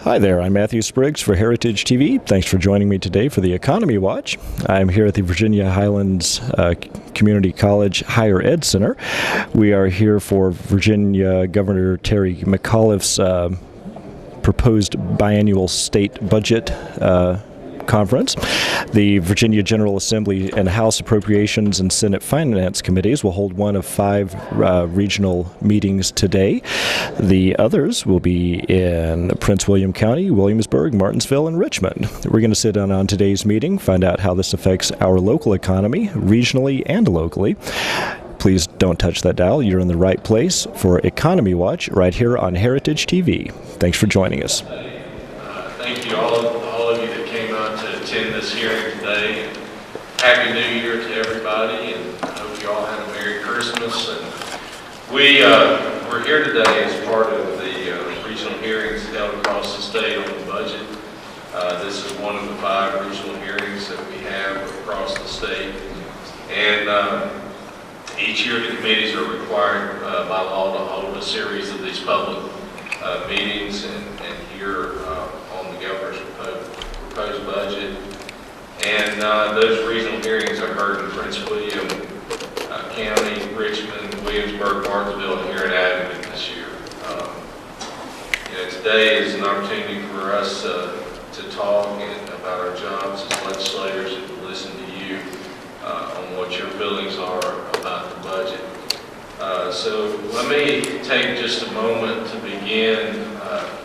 Hi there, I'm Matthew Spriggs for Heritage TV. Thanks for joining me today for the Economy Watch. I'm here at the Virginia Highlands Community College Higher Ed Center. We are here for Virginia Governor Terry McAuliffe's proposed biannual state budget conference. The Virginia General Assembly and House Appropriations and Senate Finance Committees will hold one of 5 regional meetings today. The others will be in Prince William County, Williamsburg, Martinsville, and Richmond. We're going to sit down on today's meeting, find out how this affects our local economy, regionally and locally. Please don't touch that dial. You're in the right place for Economy Watch right here on Heritage TV. Thanks for joining us. Thank you, all of you that came out to attend this hearing today. And Happy New Year to everybody, and I hope you all had a Merry Christmas. And we're here today as part of the regional hearings held across the state on the budget. This is one of the 5 regional hearings that we have across the state. And each year the committees are required by law to hold a series of these public meetings and hear on the governor's proposed budget. And those regional hearings are heard in Prince William County, Richmond, Williamsburg, Martinsville, and here in Abilene this year. Today is an opportunity for us to talk about our jobs as legislators and to listen to you on what your feelings are about the budget. So let me take just a moment to begin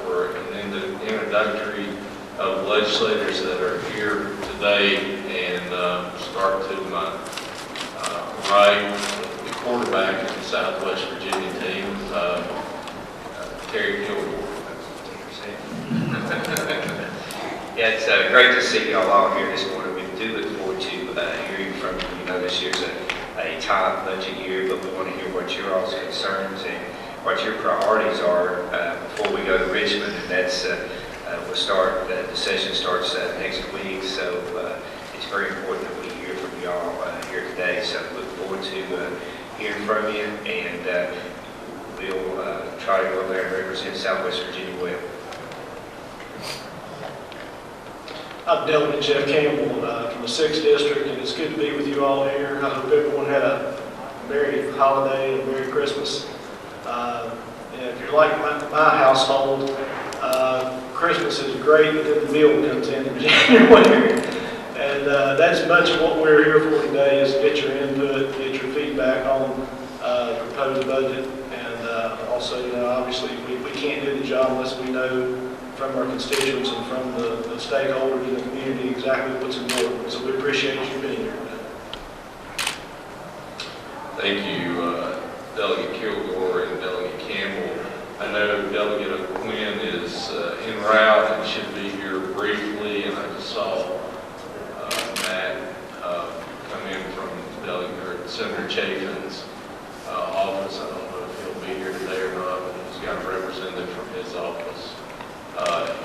for an introductory of legislators that are here today, and start to my right, the quarterback of the Southwest Virginia team, Terry Kilgore. Yeah, it's great to see y'all all here this morning. We do look forward to hearing from you. You know, this year's a tight budget year, but we want to hear what your all's concerns and what your priorities are before we go to Richmond. And that's we'll start. The session starts next week, so it's very important that we hear from y'all here today. So look forward to hearing from you, and we'll try to go over there and represent Southwest Virginia well. I'm Delegate Jeff Campbell from the 6th District, and it's good to be with you all here. I hope everyone had a Merry holiday and Merry Christmas. And if you're like my household, Christmas is great, but then the meal comes in January. And that's much of what we're here for today, is get your input, get your feedback on the proposed budget. And also, obviously we can't do the job unless we know from our constituents and from the stakeholders in the community exactly what's important. So we appreciate you being here today. Thank you, Delegate Kilgore and Delegate Campbell. I know Delegate Quinn is en route and should be here briefly, and I just saw Matt come in from Senator Chafin's office. I don't know if he'll be here today or not, but he's got a representative from his office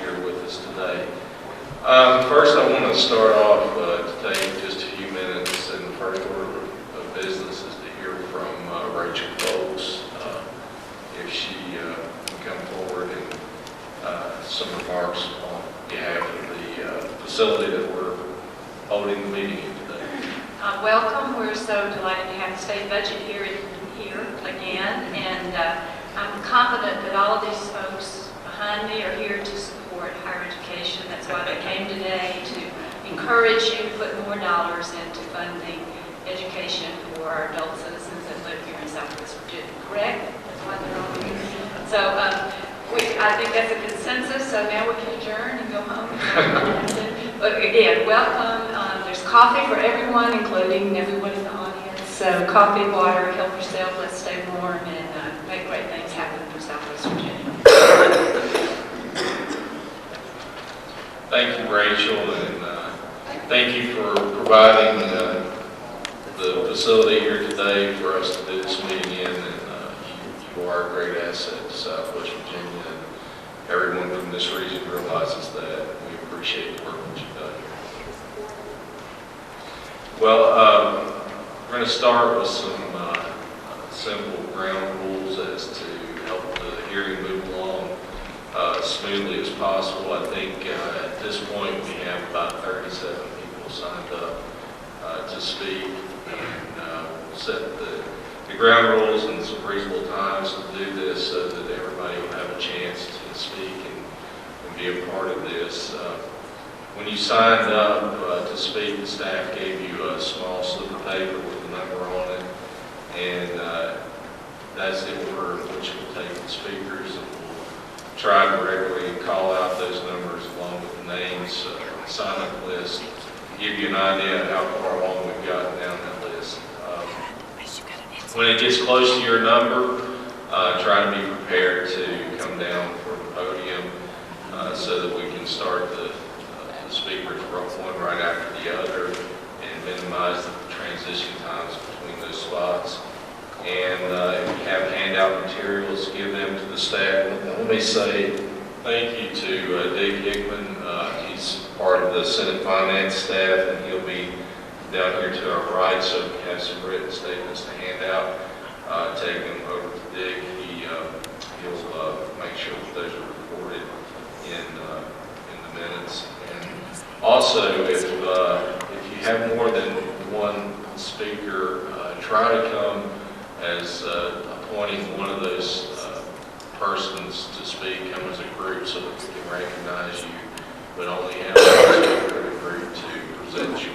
here with us today. First, I want to start off to take just a few minutes, and the first order of business is to hear from Rachel Folks, if she can come forward and some remarks on behalf of the facility that we're holding the meeting in today. Welcome. We're so delighted to have the state budget here again, and I'm confident that all of these folks behind me are here to support higher education. That's why they came today, to encourage you to put more dollars into funding education for our adult citizens that live here in Southwest Virginia. Correct? That's why they're all here. So I think that's a consensus. So now we can adjourn and go home. But again, welcome. There's coffee for everyone, including everyone in the audience. So coffee, water, help yourself. Let's stay warm and make great things happen for Southwest Virginia. Thank you, Rachel, and thank you for providing the facility here today for us to do this meeting in. And you are a great asset to Southwest Virginia, and everyone from this region realizes that. We appreciate the work that you've done here. Well, we're going to start with some simple ground rules as to help the hearing move along smoothly as possible. I think at this point we have about 37 people signed up to speak, and we'll set the ground rules and some reasonable times to do this so that everybody will have a chance to speak and be a part of this. When you signed up to speak, the staff gave you a small slip of paper with a number on it, and that's the order in which we'll take the speakers, and we'll try to regularly call out those numbers along with the names, sign-up list, give you an idea of how far along we've gotten down that list. When it gets close to your number, try to be prepared to come down from the podium so that we can start the speakers one right after the other and minimize the transition times between those spots. And if you have handout materials, give them to the staff. Let me say thank you to Dave Hickman. He's part of the Senate Finance staff, and he'll be down here to our right, so if you have some written statements to hand out, take them over to Dick. He'll make sure that those are recorded in the minutes. And also, if you have more than one speaker, try to come as appointing one of those persons to speak, come as a group so that we can recognize you, but only have one speaker in a group to present your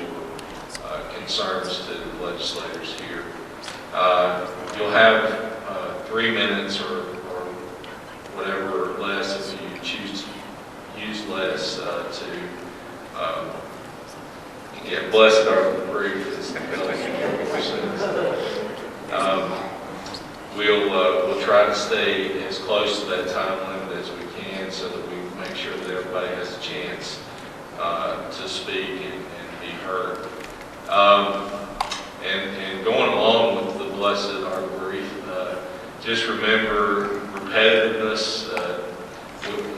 concerns to the legislators here. You'll have 3 minutes or whatever less if you choose to use less blessed are the brief. We'll try to stay as close to that time limit as we can so that we make sure that everybody has a chance to speak and be heard. And going along with the blessed are the brief, just remember repetitiveness.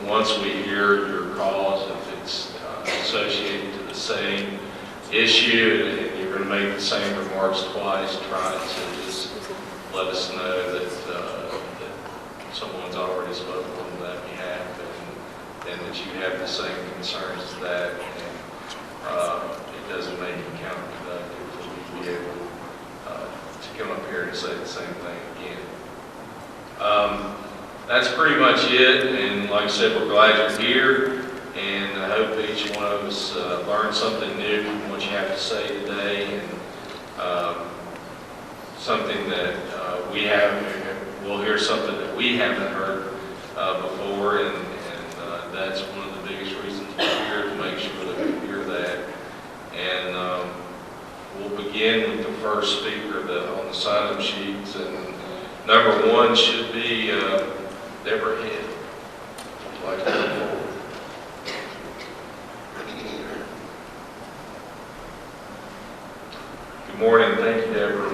Once we hear your cause, if it's associated to the same issue and you're going to make the same remarks twice, try to just let us know that someone's already spoken on that behalf and that you have the same concerns as that. And it doesn't make it counterproductive for you to be able to come up here and say the same thing again. That's pretty much it, and like I said, we're glad you're here, and I hope each one of us learned something new from what you have to say today, and something that we'll hear something that we haven't heard before, and that's one of the biggest reasons we're here, to make sure that we hear that. And we'll begin with the first speaker on the sign-up sheets, and number 1 should be Deborah Head. Would you like to come forward? Good morning. Thank you, Deborah.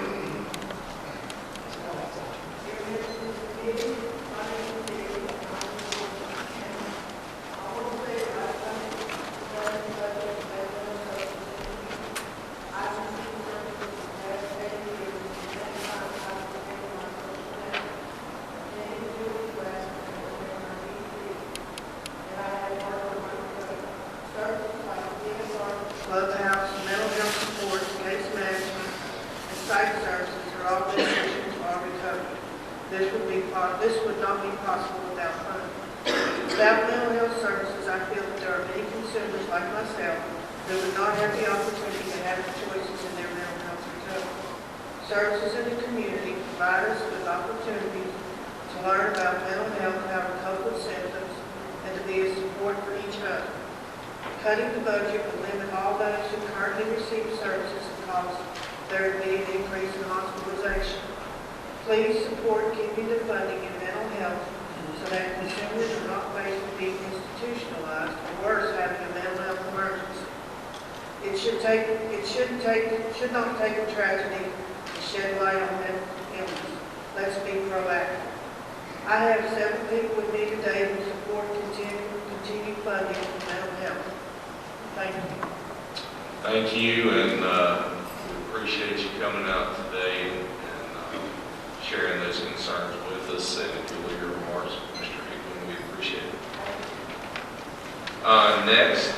Clubhouse, mental health support, case management, and site services are all beneficial to our recovery. This would not be possible without funding. Without mental health services, I feel that there are many consumers like myself that would not have the opportunity to have the choices in their mental health recovery. Services in the community provide us with opportunities to learn about mental health, how to cope with symptoms, and to be a support for each other. Cutting the budget would limit all those who currently receive services and cause there to be an increase in hospitalization. Please support keeping the funding in mental health so that consumers are not faced with being institutionalized or worse, having a mental health emergency. It should not take a tragedy to shed light on mental illness. Let's be proactive. I have several people with me today who support continued funding for mental health. Thank you. Thank you, and we appreciate you coming out today and sharing those concerns with us. And if you'll leave your remarks, Mr. Hickman, we appreciate it. Next,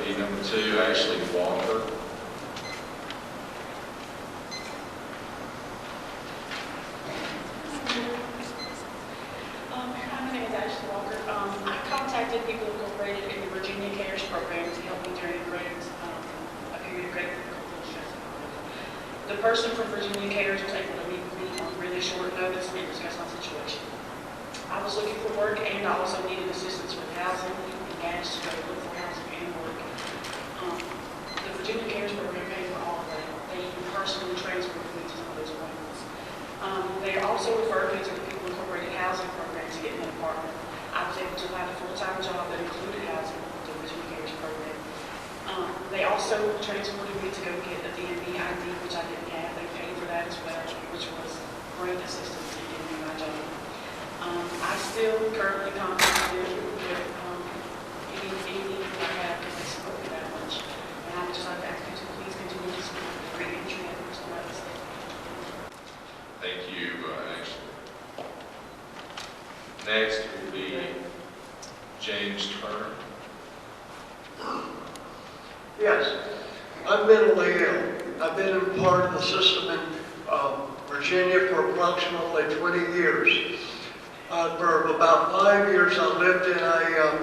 be number 2, Ashley Walker. Hi, my name is Ashley Walker. I contacted People Incorporated in the Virginia Cares program to help me during a period of great difficulty and stress. The person from Virginia Cares was able to meet with me on really short notice and discuss my situation. I was looking for work and I also needed assistance with housing and gas to go look for housing and work. The Virginia Cares program paid for all of that. They personally transferred me to some of those appointments. They also referred me to the People Incorporated housing program to get me an apartment. I was able to find a full-time job that included housing with the Virginia Cares program. They also transported me to go get a DMV ID, which I didn't have. They paid for that as well, which was great assistance in getting me my job. I still currently contact them with any needs that I have because they support me that much. And I would just like to ask you to please continue to support the free entry efforts throughout the state. Thank you, Ashley. Next will be James Turner. Yes, I'm mentally ill. I've been in part of the system in Virginia for approximately 20 years. For about 5 years, I lived in a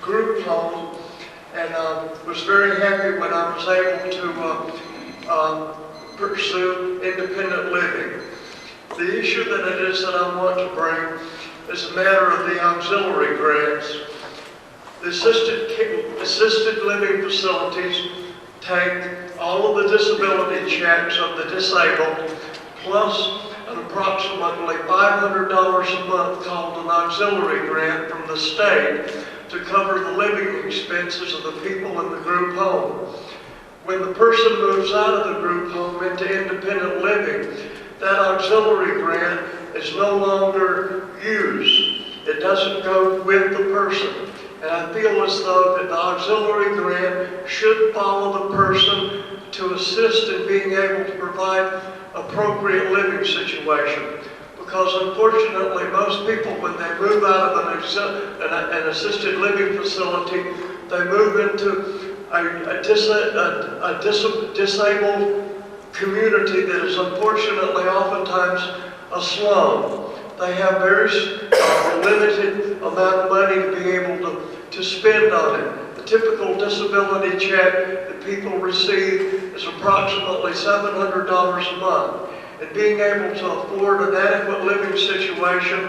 group home and was very happy when I was able to pursue independent living. The issue that it is that I want to bring is a matter of the auxiliary grants. The assisted living facilities take all of the disability checks of the disabled plus an approximately $500 a month called an auxiliary grant from the state to cover the living expenses of the people in the group home. When the person moves out of the group home into independent living, that auxiliary grant is no longer used. It doesn't go with the person. And I feel as though that the auxiliary grant should follow the person to assist in being able to provide appropriate living situation. Because unfortunately, most people, when they move out of an assisted living facility, they move into a disabled community that is unfortunately oftentimes a slum. They have very limited amount of money to be able to spend on it. The typical disability check that people receive is approximately $700 a month. And being able to afford an adequate living situation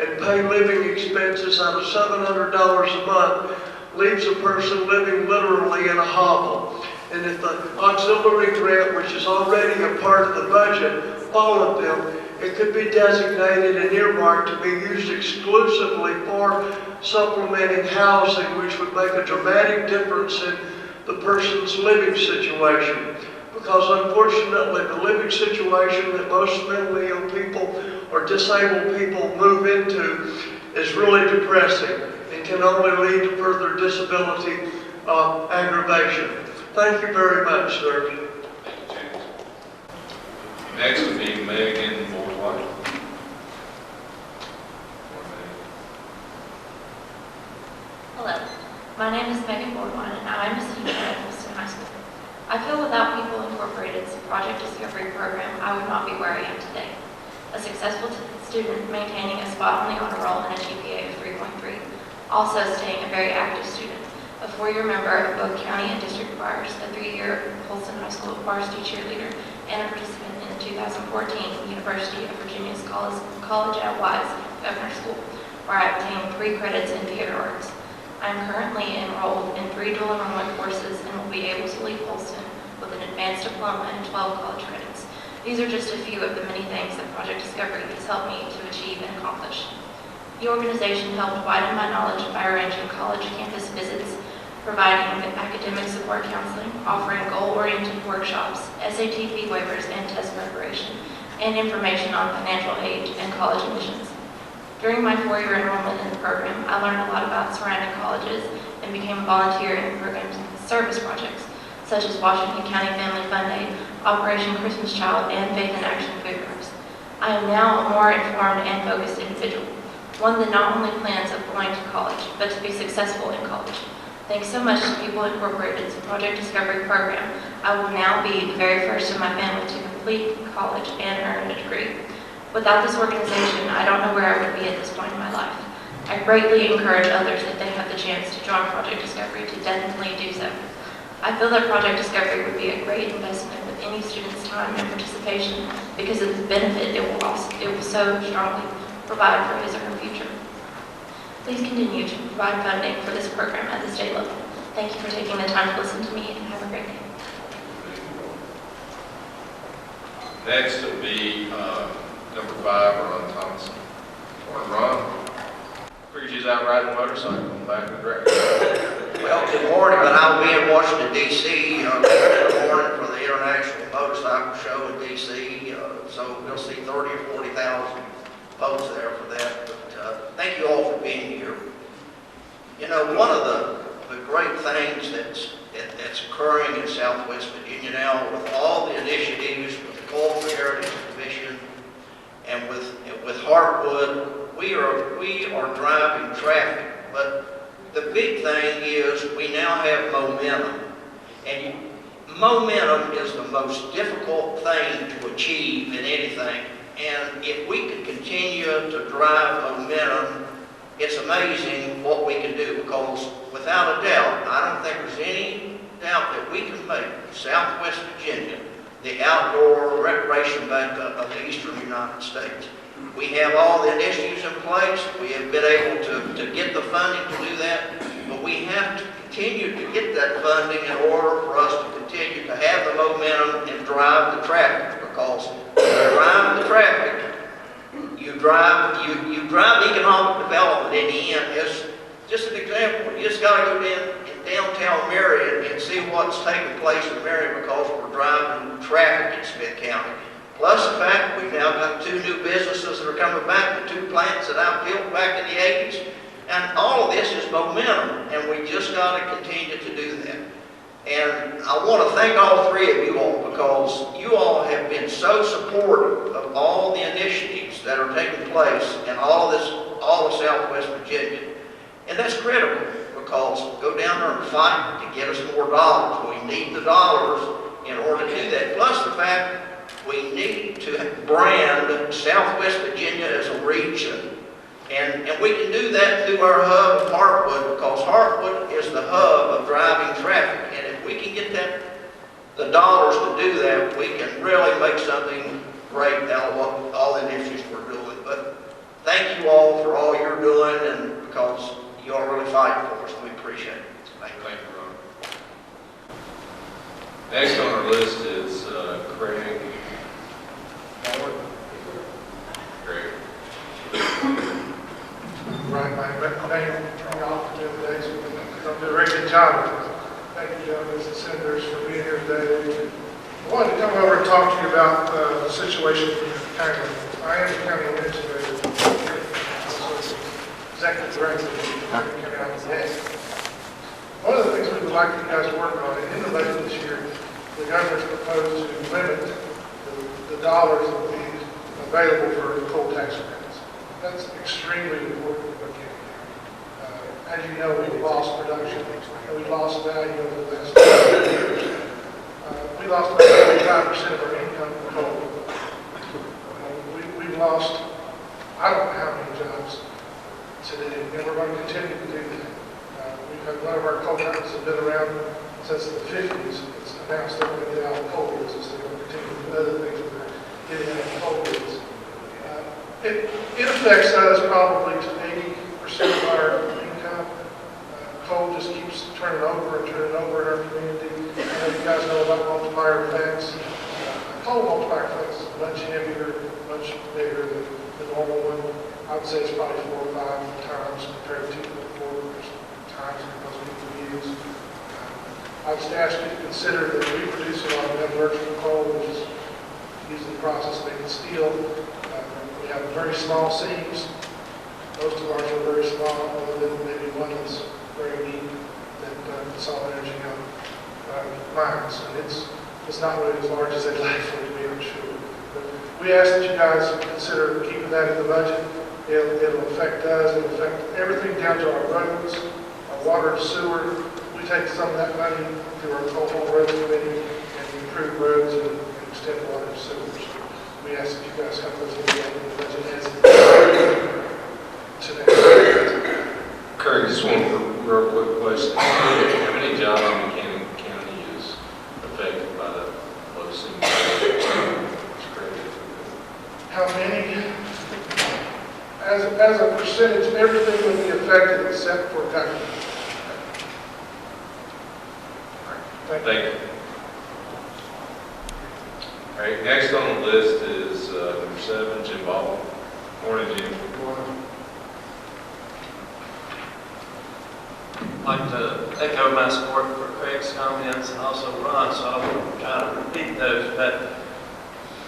and pay living expenses out of $700 a month leaves a person living literally in a hovel. And if the auxiliary grant, which is already a part of the budget, followed them, it could be designated and earmarked to be used exclusively for supplementing housing, which would make a dramatic difference in the person's living situation. Because unfortunately, the living situation that most mentally ill people or disabled people move into is really depressing and can only lead to further disability aggravation. Thank you very much, sir. Thank you, James. Next would be Megan Boardwhite. Hello, my name is Megan Boardwhite and I'm a senior at Houston High School. I feel without People Incorporated's Project Discovery program, I would not be where I am today. A successful student maintaining a spot on the honor roll and a GPA of 3.3, also staying a very active student, a 4-year member of both county and district choirs, a 3-year Holston High School varsity cheerleader, and a participant in the 2014 University of Virginia's College at Wise Governor School, where I obtained 3 credits in theater arts. I am currently enrolled in 3 dual enrollment courses and will be able to leave Holston with an advanced diploma and 12 college credits. These are just a few of the many things that Project Discovery has helped me to achieve and accomplish. The organization helped widen my knowledge by arranging college campus visits, providing academic support counseling, offering goal-oriented workshops, SAT fee waivers and test preparation, and information on financial aid and college admissions. During my 4-year enrollment in the program, I learned a lot about surrounding colleges and became a volunteer in programs and service projects, such as Washington County Family Fun Day, Operation Christmas Child, and Faith in Action food drives. I am now a more informed and focused individual, one that not only plans of going to college, but to be successful in college. Thanks so much to People Incorporated's Project Discovery program, I will now be the very first in my family to complete college and earn a degree. Without this organization, I don't know where I would be at this point in my life. I greatly encourage others if they have the chance to join Project Discovery to definitely do so. I feel that Project Discovery would be a great investment with any student's time and participation because of the benefit it will so strongly provide for his or her future. Please continue to provide funding for this program at the state level. Thank you for taking the time to listen to me, and have a great day. Next will be number 5, Ron Thompson. Morning, Ron. Figured you was out riding a motorcycle on the back of the director. Well, good morning, but I'll be in Washington, D.C. Good morning for the International Motorcycle Show in D.C. So we'll see 30 or 40,000 folks there for that. But thank you all for being here. You know, one of the great things that's occurring in Southwest Virginia now with all the initiatives with the Cultural Heritage Commission and with Heartwood, we are driving traffic. But the big thing is we now have momentum. And momentum is the most difficult thing to achieve in anything. And if we can continue to drive momentum, it's amazing what we can do, because without a doubt, I don't think there's any doubt that we can make Southwest Virginia the outdoor recreation mecca of the eastern United States. We have all the initiatives in place. We have been able to get the funding to do that, but we have to continue to get that funding in order for us to continue to have the momentum and drive the traffic, because when you drive the traffic, you drive economic development in the end. It's just an example. You just got to go in downtown Marion and see what's taking place in Marion because we're driving traffic in Smith County. Plus the fact that we've now got 2 new businesses that are coming back, the 2 plants that I built back in the 80s. And all of this is momentum, and we just got to continue to do that. And I want to thank all 3 of you all, because you all have been so supportive of all the initiatives that are taking place in all of Southwest Virginia. And that's critical, because go down there and fight to get us more dollars. We need the dollars in order to do that. Plus the fact we need to brand Southwest Virginia as a region. And we can do that through our hub of Heartwood, because Heartwood is the hub of driving traffic. And if we can get the dollars to do that, we can really make something great out of all the initiatives we're doing. But thank you all for all you're doing, and because you all really fight for us. We appreciate it. Thank you. Thank you, Ron. Next on our list is Craig Howard. Craig. Right, my name from off the other days. Don't do a very good job. Thank you, gentlemen and senators, for being here today. I wanted to come over and talk to you about the situation in the county. I am the county administrator, executive director of the county today. One of the things we would like you guys to work on in the budget this year, the governor's proposed to limit the dollars that will be available for coal tax credits. That's extremely important for Buchanan County. As you know, we've lost production, and we've lost value over the last 2 years. We lost about 75% of our income from coal. We've lost, I don't know how many jobs today, and we're going to continue to do that. We've had one of our coal companies has been around since the 50s. It's announced they're going to get out of the coal business. They're going to continue to do other things, but they're getting out of the coal business. It affects us probably to 80% of our income. Coal just keeps turning over and turning over in our community. I know you guys know about multiplier effects. Coal multiplier effects is much heavier, much bigger than the normal one. I would say it's probably 4 or 5 times compared to 2.4 times because people use. I would just ask you to consider that we produce a lot of metallurgical coal, which is used in the process of making steel. We have very small seams. Most of ours are very small, other than maybe one that's very deep that solid energy mines. And it's not really as large as they'd like for it to be, I'm sure. But we ask that you guys consider keeping that in the budget. It'll affect us. It'll affect everything down to our roads, our water and sewer, we take some of that money through our local road committee and improve roads and extend water and sewers. We ask that you guys help us with the budget as today. Kirk, just one real quick question. How many jobs in Buchanan County is affected by the low single credit? How many? As a percentage, everything would be affected except for government. Thank you. All right, next on the list is number 7, Jim Ball. Morning, Jim. I'd like to echo my support for Craig's comments and also Ron, so I won't try to repeat those. But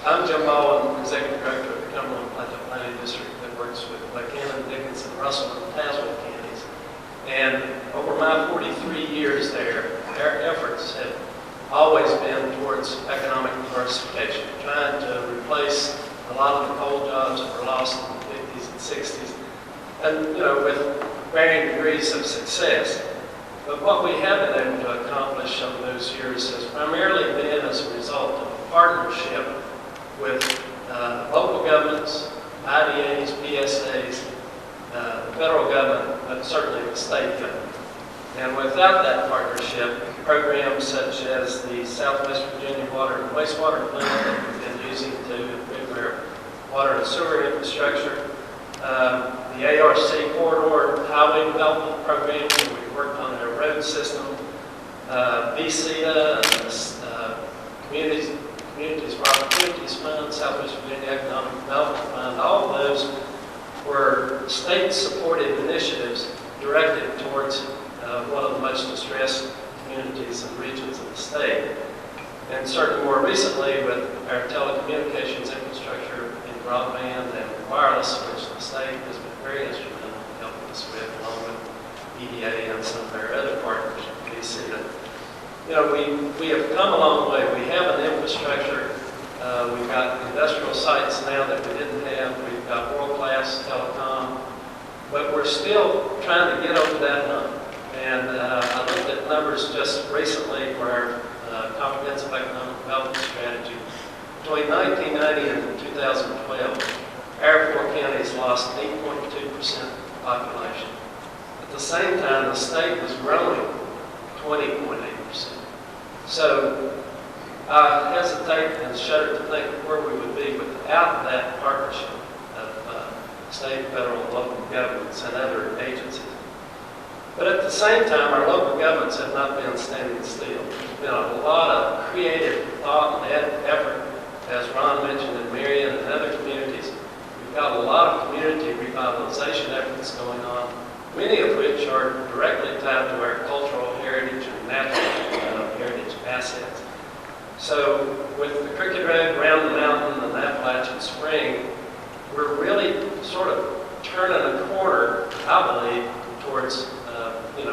I'm Jim Baldwin, Executive Director of the Cumberland Plateau Planning District that works with Buchanan, Dickinson, Russell, and Tazewell counties. And over my 43 years there, our efforts have always been towards economic diversification, trying to replace a lot of the coal jobs that were lost in the 50s and 60s, and, you know, with varying degrees of success. But what we have been able to accomplish over those years has primarily been as a result of a partnership with local governments, IDAs, PSAs, the federal government, but certainly the state government. And without that partnership, programs such as the Southwest Virginia Water and Wastewater Plant that we've been using to improve our water and sewer infrastructure, the ARC corridor highway development program where we worked on our road system, VCA, Communities for Opportunities Fund, Southwest Virginia Economic Development Fund, all of those were state-supported initiatives directed towards one of the most distressed communities and regions of the state. And certainly more recently with our telecommunications infrastructure in broadband and wireless, which the state has been very instrumental in helping us with, along with EDA and some of our other partners. We see that, you know, we have come a long way. We have an infrastructure. We've got industrial sites now that we didn't have. We've got world-class telecom, but we're still trying to get over that hump. And I looked at numbers just recently for our comprehensive economic development strategy. Between 1990 and 2012, our 4 counties lost 8.2% population. At the same time, the state was growing 20.8%. So I hesitate and shudder to think of where we would be without that partnership of state, federal, and local governments and other agencies. But at the same time, our local governments have not been standing still. There's been a lot of creative thought and effort, as Ron mentioned, in Marion and other communities. We've got a lot of community revitalization efforts going on, many of which are directly tied to our cultural heritage and natural heritage assets. So with the Cricket Road, Round the Mountain, and Appalachian Spring, we're really sort of turning a corner, I believe, towards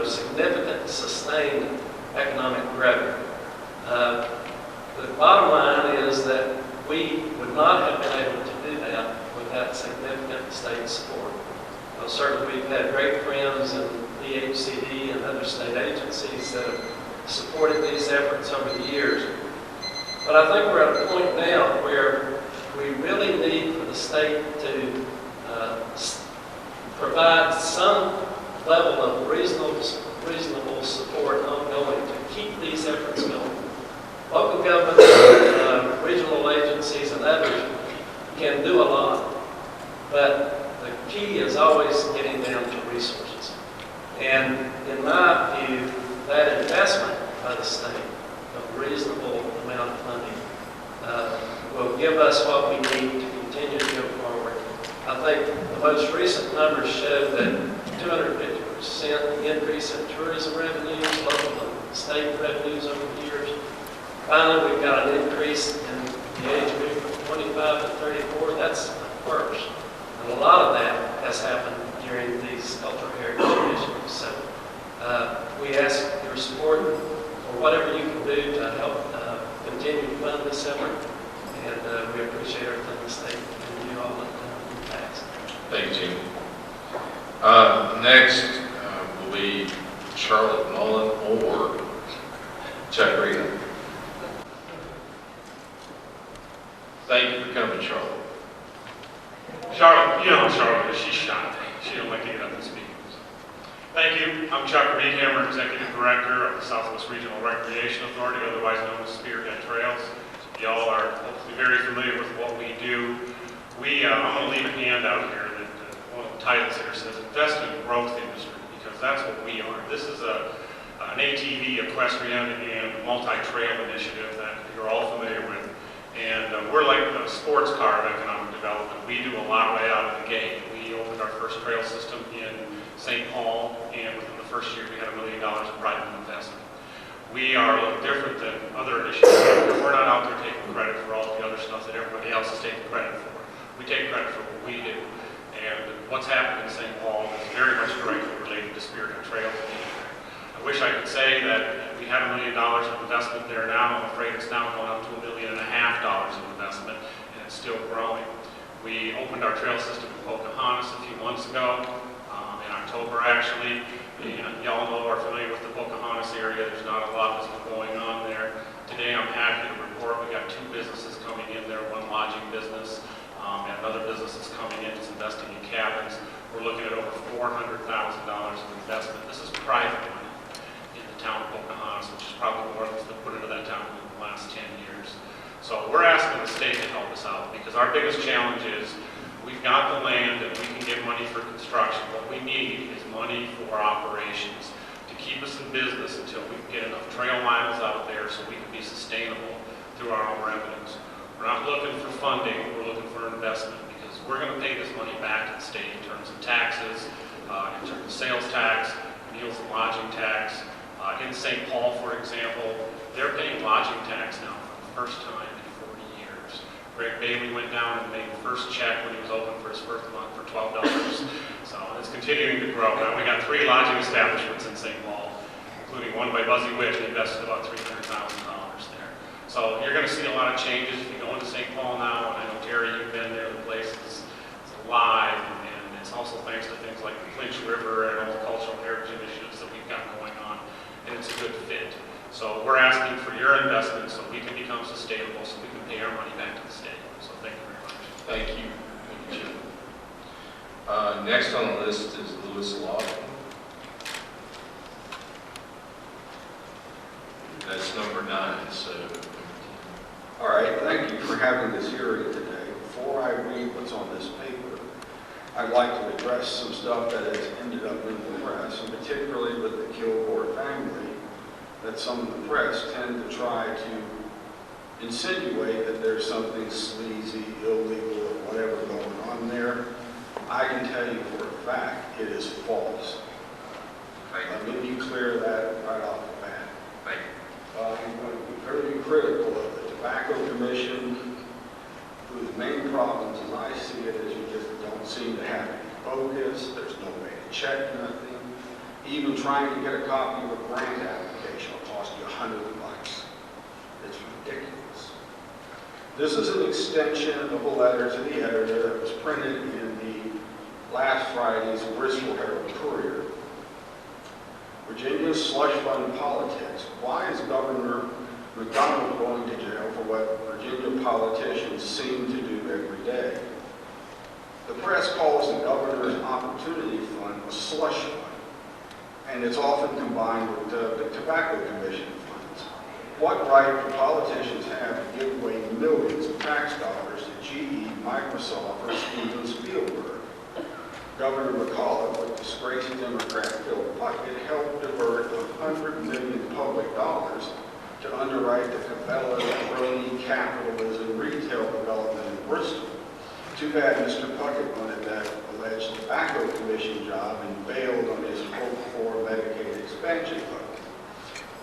significant, sustained economic growth. The bottom line is that we would not have been able to do that without significant state support. Certainly we've had great friends in DHCD and other state agencies that have supported these efforts over the years. But I think we're at a point now where we really need for the state to provide some level of reasonable support ongoing to keep these efforts going. Local governments, regional agencies, and others can do a lot, but the key is always getting down to resources. And in my view, that investment by the state, a reasonable amount of funding, will give us what we need to continue to go forward. I think the most recent numbers show that 250% increase in tourism revenues, local and state revenues over the years. Finally, we've got an increase in the age group from 25 to 34. That's the first. And a lot of that has happened during these cultural heritage initiatives. So we ask your support for whatever you can do to help continue to fund this effort. And we appreciate everything the state and you all have done in the past. Thank you, Jim. Next will be Charlotte Mullen or Chuck Reed. Thank you for coming, Charlotte. Charlotte, you know how Charlotte is, she's shy. She don't like to get up and speak. Thank you. I'm Chuck Reedhammer, Executive Director of the Southwest Regional Recreation Authority, otherwise known as Spearhead Trails. Y'all are hopefully very familiar with what we do. I'm going to leave a handout here that one of the titles here says Invest in Growth Industry, because that's what we are. This is an ATV, equestrian, and multi-trail initiative that you're all familiar with. And we're like the sports car of economic development. We do a lot right out of the gate. We opened our first trail system in St. Paul, and within the first year we had $1 million of private investment. We are a little different than other initiatives. We're not out there taking credit for all the other stuff that everybody else is taking credit for. We take credit for what we do. And what's happened in St. Paul is very much directly related to Spearhead Trails. I wish I could say that we had $1 million of investment there now. I'm afraid it's now going up to $1.5 million of investment, and it's still growing. We opened our trail system in Pocahontas a few months ago, in October actually. And y'all know are familiar with the Pocahontas area. There's not a lot that's been going on there. Today I'm happy to report we got 2 businesses coming in there, one lodging business, and another business that's coming in that's investing in cabins. We're looking at over $400,000 of investment. This is private money in the town of Pocahontas, which is probably more than been put into that town in the last 10 years. So we're asking the state to help us out, because our biggest challenge is we've got the land and we can get money for construction. What we need is money for operations to keep us in business until we can get enough trail miles out there so we can be sustainable through our own revenues. We're not looking for funding, we're looking for investment, because we're going to pay this money back to the state in terms of taxes, in terms of sales tax, meals and lodging tax. In St. Paul, for example, they're paying lodging tax now for the first time in 40 years. Greg Bailey went down and made the first check when he was open for his first month for $12. So it's continuing to grow. Now we got 3 lodging establishments in St. Paul, including one by Buzzy Witt, who invested about $300,000 there. So you're going to see a lot of changes if you go into St. Paul now. And I know, Terry, you've been there. The place is alive, and it's also thanks to things like the Clinch River and all the cultural heritage initiatives that we've got going on. And it's a good fit. So we're asking for your investment so we can become sustainable, so we can pay our money back to the state. So thank you very much. Thank you. Thank you, Jim. Next on the list is Lewis Lawson. That's number 9. So, all right. Thank you for having this hearing today. Before I read what's on this paper, I'd like to address some stuff that has ended up in the press, and particularly with the Kilgore family, that some of the press tend to try to insinuate that there's something sleazy, illegal, or whatever going on there. I can tell you for a fact it is false. Let me clear that right off the bat. I'm going to be very critical of the Tobacco Commission, whose main problems, as I see it, is you just don't seem to have any focus. There's no way to check nothing. Even trying to get a copy of a grant application will cost you $100. It's ridiculous. This is an extension of a letter to the editor that was printed in the last Friday's Bristol Herald Courier. Virginia's slush fund politics. Why is Governor McDonald going to jail for what Virginia politicians seem to do every day? The press calls the Governor's Opportunity Fund a slush fund, and it's often combined with the Tobacco Commission funds. What right do politicians have to give away millions of tax dollars to GE, Microsoft, or Steven Spielberg? Governor McAuliffe, with disgraced Democrat Phil Puckett, helped divert $100 million public dollars to underwrite the Cabela crony capitalism retail development in Bristol. Too bad Mr. Puckett wanted that alleged Tobacco Commission job and bailed on his hoped-for Medicaid expansion fund.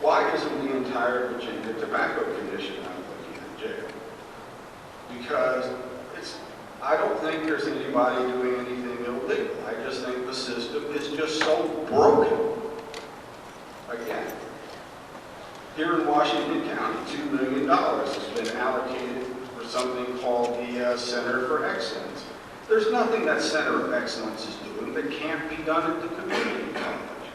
Why isn't the entire Virginia Tobacco Commission now looking in jail? Because I don't think there's anybody doing anything illegal. I just think the system is just so broken. Again, here in Washington County, $2 million has been allocated for something called the Center for Excellence. There's nothing that Center of Excellence is doing that can't be done at the community college.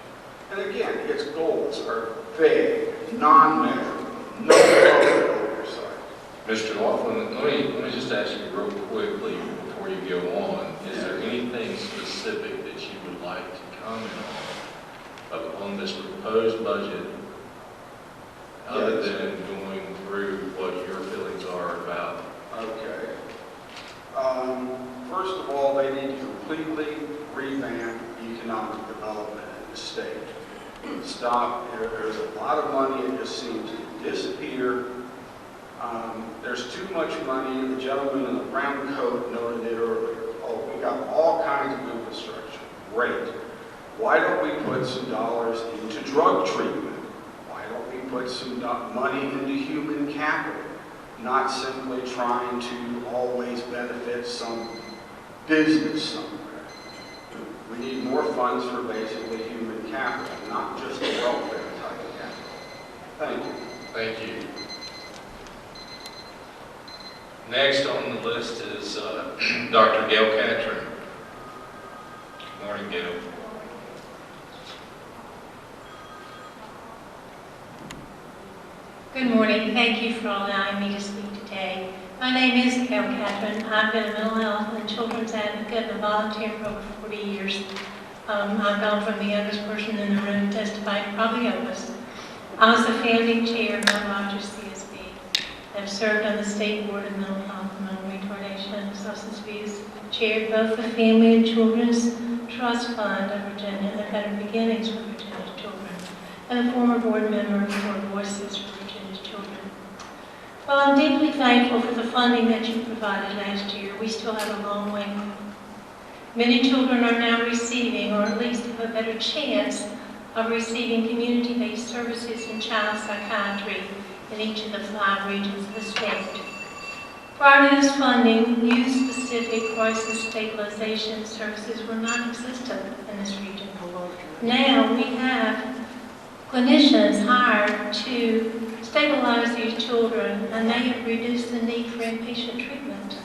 And again, its goals are vague, non-measurable, no public oversight. Mr. Laughlin, let me just ask you real quickly before you go on. Is there anything specific that you would like to comment on this proposed budget, other than going through what your feelings are about? Okay. First of all, they need to completely revamp economic development in the state. Stop, there's a lot of money, it just seems to disappear. There's too much money, the gentleman in the brown coat noted it earlier. Oh, we got all kinds of infrastructure, great. Why don't we put some dollars into drug treatment? Why don't we put some money into human capital? Not simply trying to always benefit some business somewhere. We need more funds for basically human capital, not just the welfare type of capital. Thank you. Thank you. Next on the list is Dr. Gail Catron. Good morning, Gail. Good morning. Thank you for allowing me to speak today. My name is Gail Catron. I've been a mental health and children's advocate and a volunteer for over 40 years. I've gone from the youngest person in the room testifying, probably oldest. I was the founding chair of Mount Rogers CSB. I've served on the State Board of Mental Health and Mental Retardation and Substance Abuse, chaired both the Family and Children's Trust Fund of Virginia and Better Beginnings for Virginia's Children, and a former board member for Voices for Virginia's Children. Well, I'm deeply thankful for the funding that you provided last year. We still have a long way to go. Many children are now receiving, or at least have a better chance of receiving community-based services in child psychiatry in each of the 5 regions of the state. Prior to this funding, youth-specific crisis stabilization services were non-existent in this region. Now we have clinicians hired to stabilize these children, and they have reduced the need for inpatient treatment.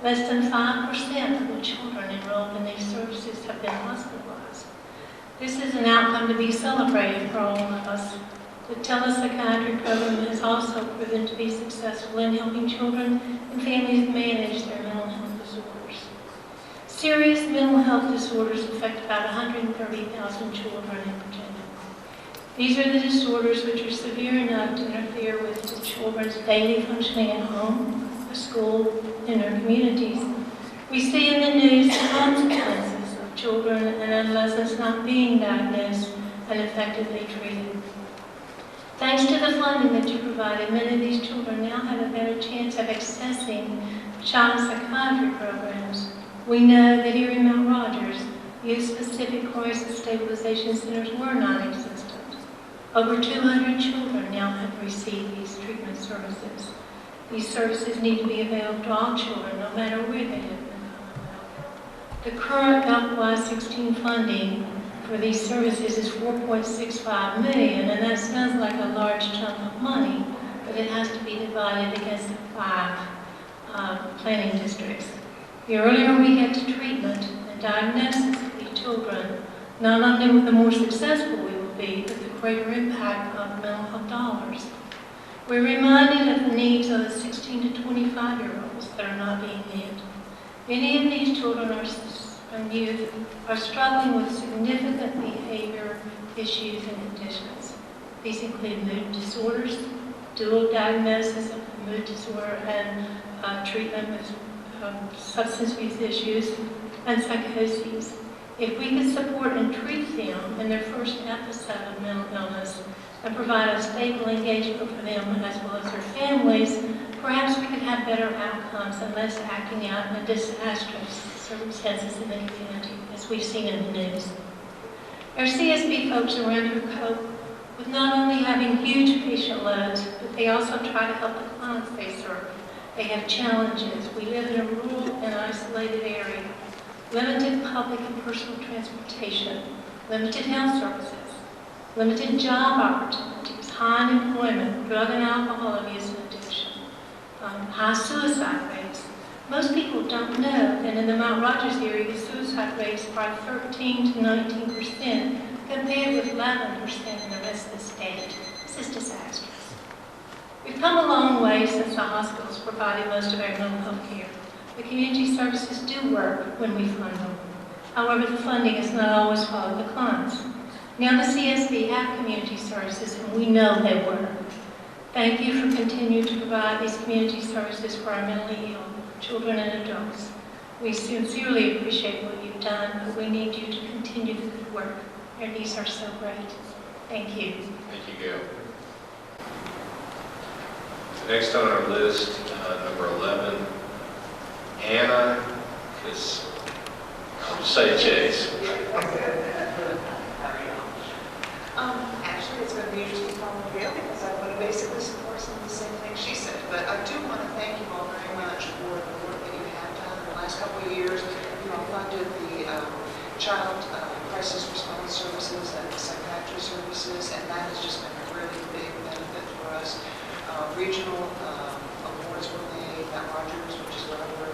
Less than 5% of the children enrolled in these services have been hospitalized. This is an outcome to be celebrated for all of us. The telepsychiatry program has also proven to be successful in helping children and families manage their mental health disorders. Serious mental health disorders affect about 130,000 children in Virginia. These are the disorders which are severe enough to interfere with the children's daily functioning at home, at school, in their communities. We see in the news the consequences of children and adolescents not being diagnosed and effectively treated. Thanks to the funding that you provided, many of these children now have a better chance of accessing child psychiatry programs. We know that here in Mount Rogers, youth-specific crisis stabilization centers were non-existent. Over 200 children now have received these treatment services. These services need to be available to all children, no matter where they live in the Commonwealth. The current FY16 funding for these services is $4.65 million, and that sounds like a large chunk of money, but it has to be divided against the 5 planning districts. The earlier we get to treatment and diagnosis of these children, not only will the more successful we will be, but the greater impact of mental health dollars. We're reminded of the needs of the 16 to 25-year-olds that are not being met. Many of these children and youth are struggling with significant behavior issues and conditions. These include mood disorders, dual diagnosis of mood disorder and treatment with substance abuse issues, and psychoses. If we could support and treat them in their first episode of mental illness and provide a stable engagement for them as well as their families, perhaps we could have better outcomes and less acting out in disastrous circumstances in the community, as we've seen in the news. Our CSB folks around here cope with not only having huge patient loads, but they also try to help the clients they serve. They have challenges. We live in a rural and isolated area. Limited public and personal transportation, limited health services, limited job opportunities, high unemployment, drug and alcohol abuse and addiction, high suicide rates. Most people don't know that in the Mount Rogers area, the suicide rates are 13 to 19% compared with 11% in the rest of the state. This is disastrous. We've come a long way since the hospitals provided most of our mental health care. The community services do work when we fund them. However, the funding is not always followed the clients. Now the CSB have community services, and we know they work. Thank you for continuing to provide these community services for our mentally ill children and adults. We sincerely appreciate what you've done, but we need you to continue the good work. Your needs are so great. Thank you. Thank you, Gail. Next on our list, number 11, Anna, I'll just say Chase. Actually, it's going to be interesting to follow Gail because I want to basically support some of the same things she said. But I do want to thank you all very much for the work that you have done in the last couple of years. You all funded the child crisis response services and the psychiatry services, and that has just been a really big benefit for us. Regional awards were made. Matt Rogers, which is where I work,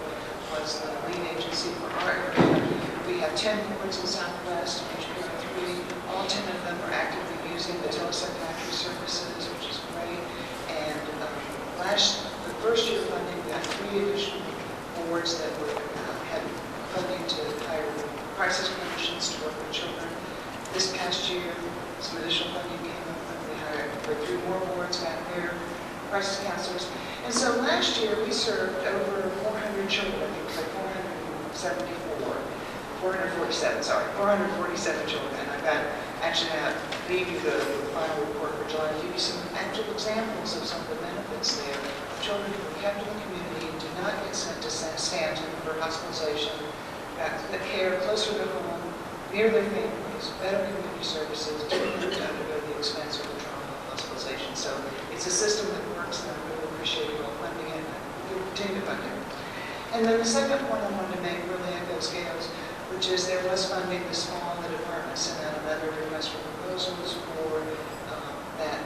was the lead agency for our area. We have 10 boards in Southwest, HPR3. All 10 of them are actively using the telepsychiatry services, which is great. And the first year funding, we got 3 additional boards that had funding to hire crisis clinicians to work with children. This past year, some additional funding came up, and we hired 3 more boards back there, crisis counselors. And so last year, we served over 400 children. I think it was like 447 children. And I've got, actually, I gave you the final report for July to give you some actual examples of some of the benefits there of children who were kept in the community, did not get sent to Stanton for hospitalization, got the care closer to home, near their families, better community services, didn't have to undergo the expense of the trauma of hospitalization. So it's a system that works, and I really appreciate you all funding it, and we'll continue to fund it. And then the second point I wanted to make really echoes Gail's, which is there was funding this fall. The department sent out another request for proposals for that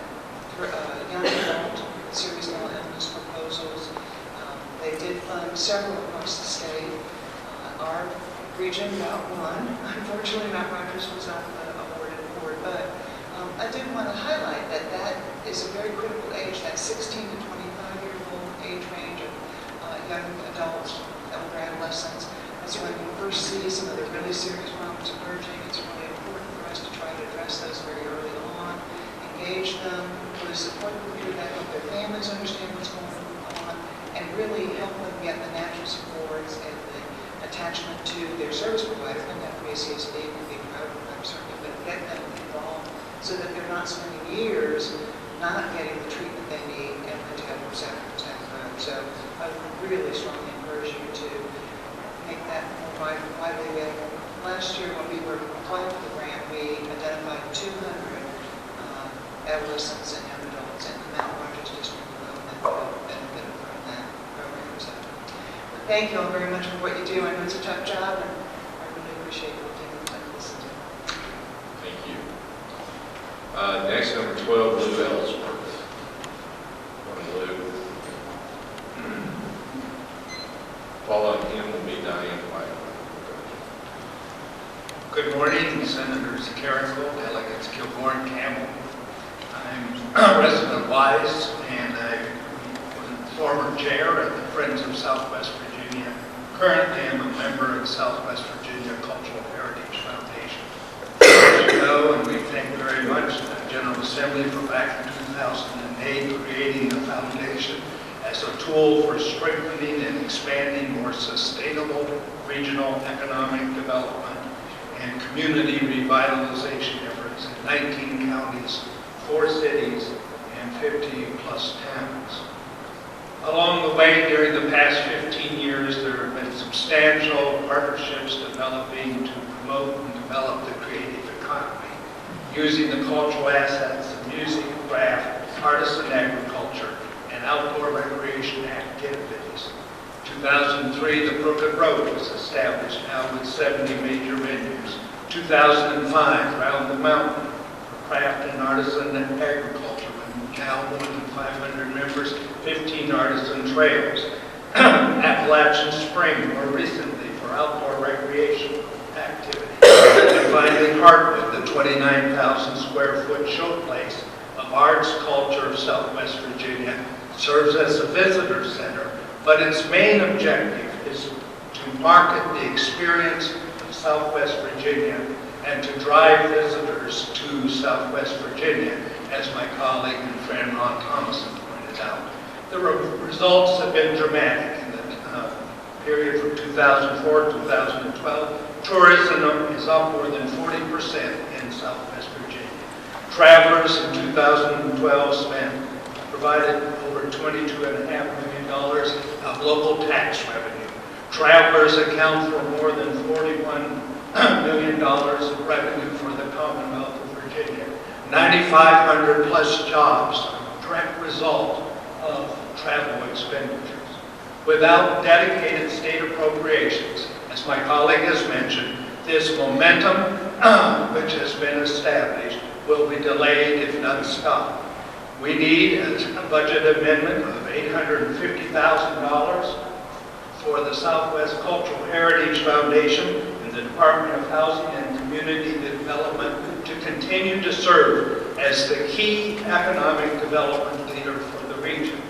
young adult serious mental illness proposals. They did fund several across the state. Our region got one. Unfortunately, Mount Rogers was not awarded for it, but I did want to highlight that that is a very critical age, that 16 to 25-year-old age range of young adults, older adolescents. That's when you first see some of the really serious problems emerging. It's really important for us to try to address those very early on, engage them, really support them through that, help their families understand what's going on, and really help them get the natural supports and the attachment to their service provider. It doesn't have to be a CSB, it can be a private provider, certainly, but get them involved so that they're not spending years not getting the treatment they need and then to have more sacrifice down the road. So I would really strongly encourage you to make that more widely available. Last year, when we were applying for the grant, we identified 200 adolescents and young adults in the Mount Rogers district alone that benefited from that program. So thank you all very much for what you do. I know it's a tough job, and I really appreciate you taking the time to listen to me. Thank you. Next, number 12, Lou Ellsworth. Morning, Lou. Following him will be Diane White. Good morning, Senators Carrico, Delegates Kilgore and Campbell. I'm Resident Wise, and I was former chair of the Friends of Southwest Virginia. Currently, I'm a member of the Southwest Virginia Cultural Heritage Foundation. As you know, and we thank very much the General Assembly for back in 2008 creating the foundation as a tool for strengthening and expanding more sustainable regional economic development and community revitalization efforts in 19 counties, 4 cities, and 50-plus towns. Along the way, during the past 15 years, there have been substantial partnerships developing to promote and develop the creative economy, using the cultural assets of music, craft, artisan agriculture, and outdoor recreation activities. 2003, the Crooked Road was established, now with 70 major venues. 2005, Round the Mountain for craft and artisan agriculture, with now more than 500 members, 15 artisan trails. Appalachian Spring, more recently, for outdoor recreation activities. And finally, Heartwood, the 29,000 square foot showplace of arts, culture of Southwest Virginia serves as a visitor center, but its main objective is to market the experience of Southwest Virginia and to drive visitors to Southwest Virginia, as my colleague and friend Ron Thomason pointed out. The results have been dramatic in the period from 2004 to 2012. Tourism is up more than 40% in Southwest Virginia. Travelers in 2012 provided over $22.5 million of local tax revenue. Travelers account for more than $41 million of revenue for the Commonwealth of Virginia. 9,500 plus jobs are a direct result of travel expenditures. Without dedicated state appropriations, as my colleague has mentioned, this momentum, which has been established, will be delayed if not stopped. We need a budget amendment of $850,000 for the Southwest Cultural Heritage Foundation and the Department of Housing and Community Development to continue to serve as the key economic development leader for the region.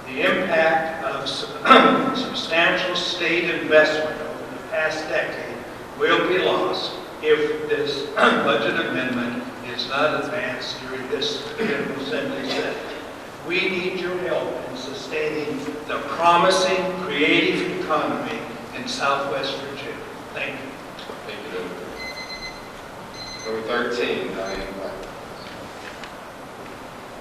The impact of substantial state investment over the past decade will be lost if this budget amendment is not advanced during this General Assembly session. We need your help in sustaining the promising creative economy in Southwest Virginia. Thank you. Thank you, Number 13, Diane Black.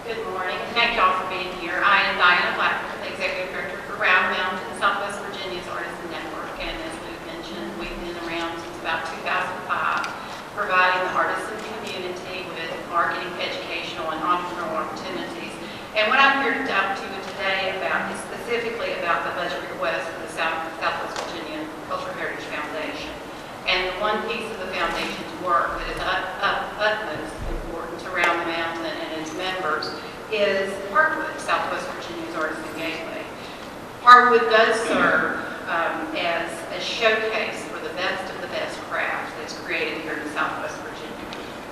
Good morning, and thank you all for being here. I am Diana Black, the Executive Director for Round Mountain, Southwest Virginia's Artisan Network, and as Luke mentioned, we've been around since about 2005, providing the artisan community with marketing, educational, and entrepreneurial opportunities. And what I'm here to talk to you today about is specifically about the budget request for the Southwest Virginia Cultural Heritage Foundation. And the one piece of the foundation's work that is utmost important to Round the Mountain and its members is Heartwood, Southwest Virginia's Artisan Gateway. Heartwood does serve as a showcase for the best of the best crafts that's created here in Southwest Virginia.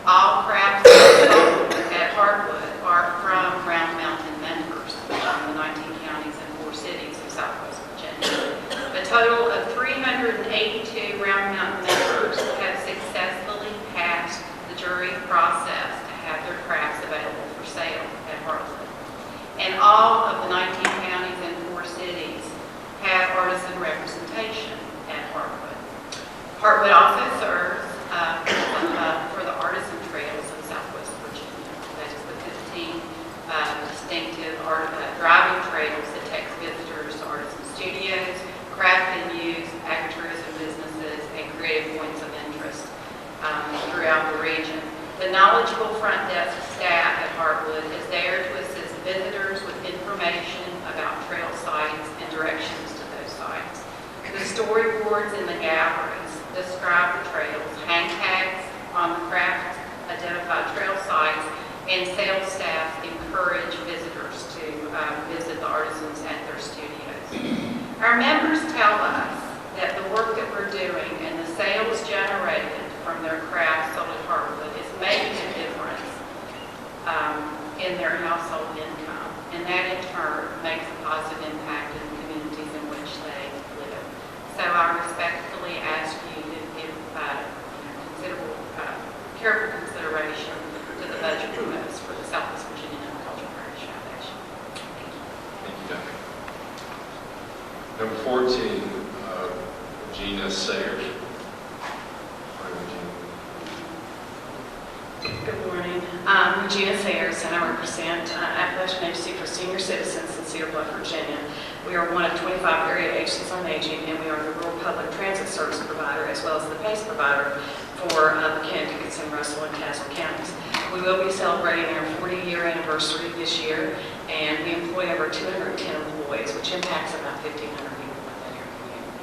All crafts at Heartwood are from Round Mountain members from the 19 counties and 4 cities of Southwest Virginia. A total of 382 Round Mountain members have successfully passed the jury process to have their crafts available for sale at Heartwood. And all of the 19 counties and 4 cities have artisan representation at Heartwood. Heartwood also serves for the artisan trails of Southwest Virginia. That is the 15 distinctive driving trails that take visitors to artisan studios, craft venues, agritourism businesses, and creative points of interest throughout the region. The knowledgeable front desk staff at Heartwood is there to assist visitors with information about trail sites and directions to those sites. The storyboards in the galleries describe the trails, hang tags on the craft, identify trail sites, and sales staff encourage visitors to visit the artisans at their studios. Our members tell us that the work that we're doing and the sales generated from their crafts sold at Heartwood is making a difference in their household income, and that in turn makes a positive impact in the communities in which they live. So I respectfully ask you to give careful consideration to the budget request for the Southwest Virginia Cultural Heritage Foundation. Thank you, Diane. Number 14, Regina Sayers. Good morning. I'm Regina Sayers, and I represent Appalachian Agency for Senior Citizens in Cedar Bluff, Virginia. We are one of 25 area agencies on aging, and we are the rural public transit service provider as well as the PACE provider for Buchanan, Dickinson, Russell, and Castle counties. We will be celebrating our 40-year anniversary this year, and we employ over 210 employees, which impacts about 1,500 people within our community.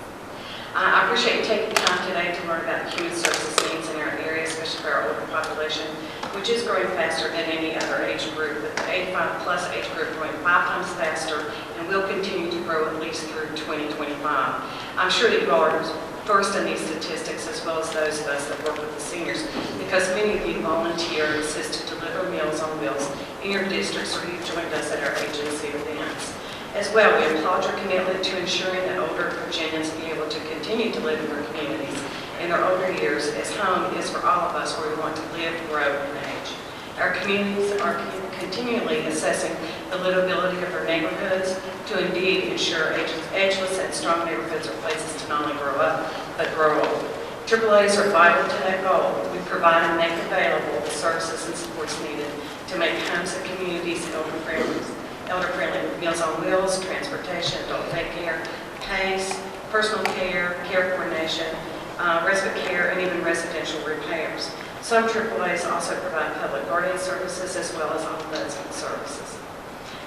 I appreciate you taking time today to learn about the human services needs in our area, especially for our older population, which is growing faster than any other age group, with the 85-plus age group growing 5 times faster and will continue to grow at least through 2025. I'm sure that you all are first in these statistics, as well as those of us that work with the seniors, because many of you volunteer and assist to deliver Meals on Wheels in your districts, or you've joined us at our agency events. As well, we applaud your commitment to ensuring that older Virginians be able to continue to live in their communities in their older years, as home is for all of us where we want to live, grow, and age. Our communities are continually assessing the livability of their neighborhoods to indeed ensure ageless and strong neighborhoods are places to not only grow up, but grow old. AAAs are vital to that goal. We provide and make available the services and supports needed to make homes and communities elder-friendly with Meals on Wheels, transportation, adult daycare, PACE, personal care, care coordination, respite care, and even residential repairs. Some AAAs also provide public guardian services as well as ombudsman services.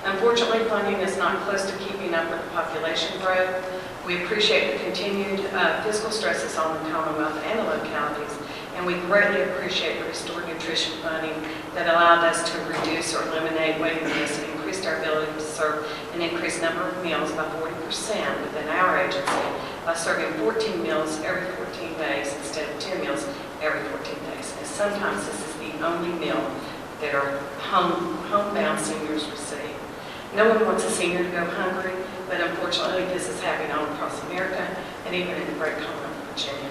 Unfortunately, funding is not close to keeping up with the population growth. We appreciate the continued fiscal stresses on the Commonwealth and the localities, and we greatly appreciate the restored nutrition funding that allowed us to reduce or eliminate waiting lists and increased our ability to serve an increased number of meals by 40% within our agency by serving 14 meals every 14 days instead of 10 meals every 14 days. And sometimes this is the only meal that our homebound seniors receive. No one wants a senior to go hungry, but unfortunately this is happening all across America and even in the great Commonwealth of Virginia.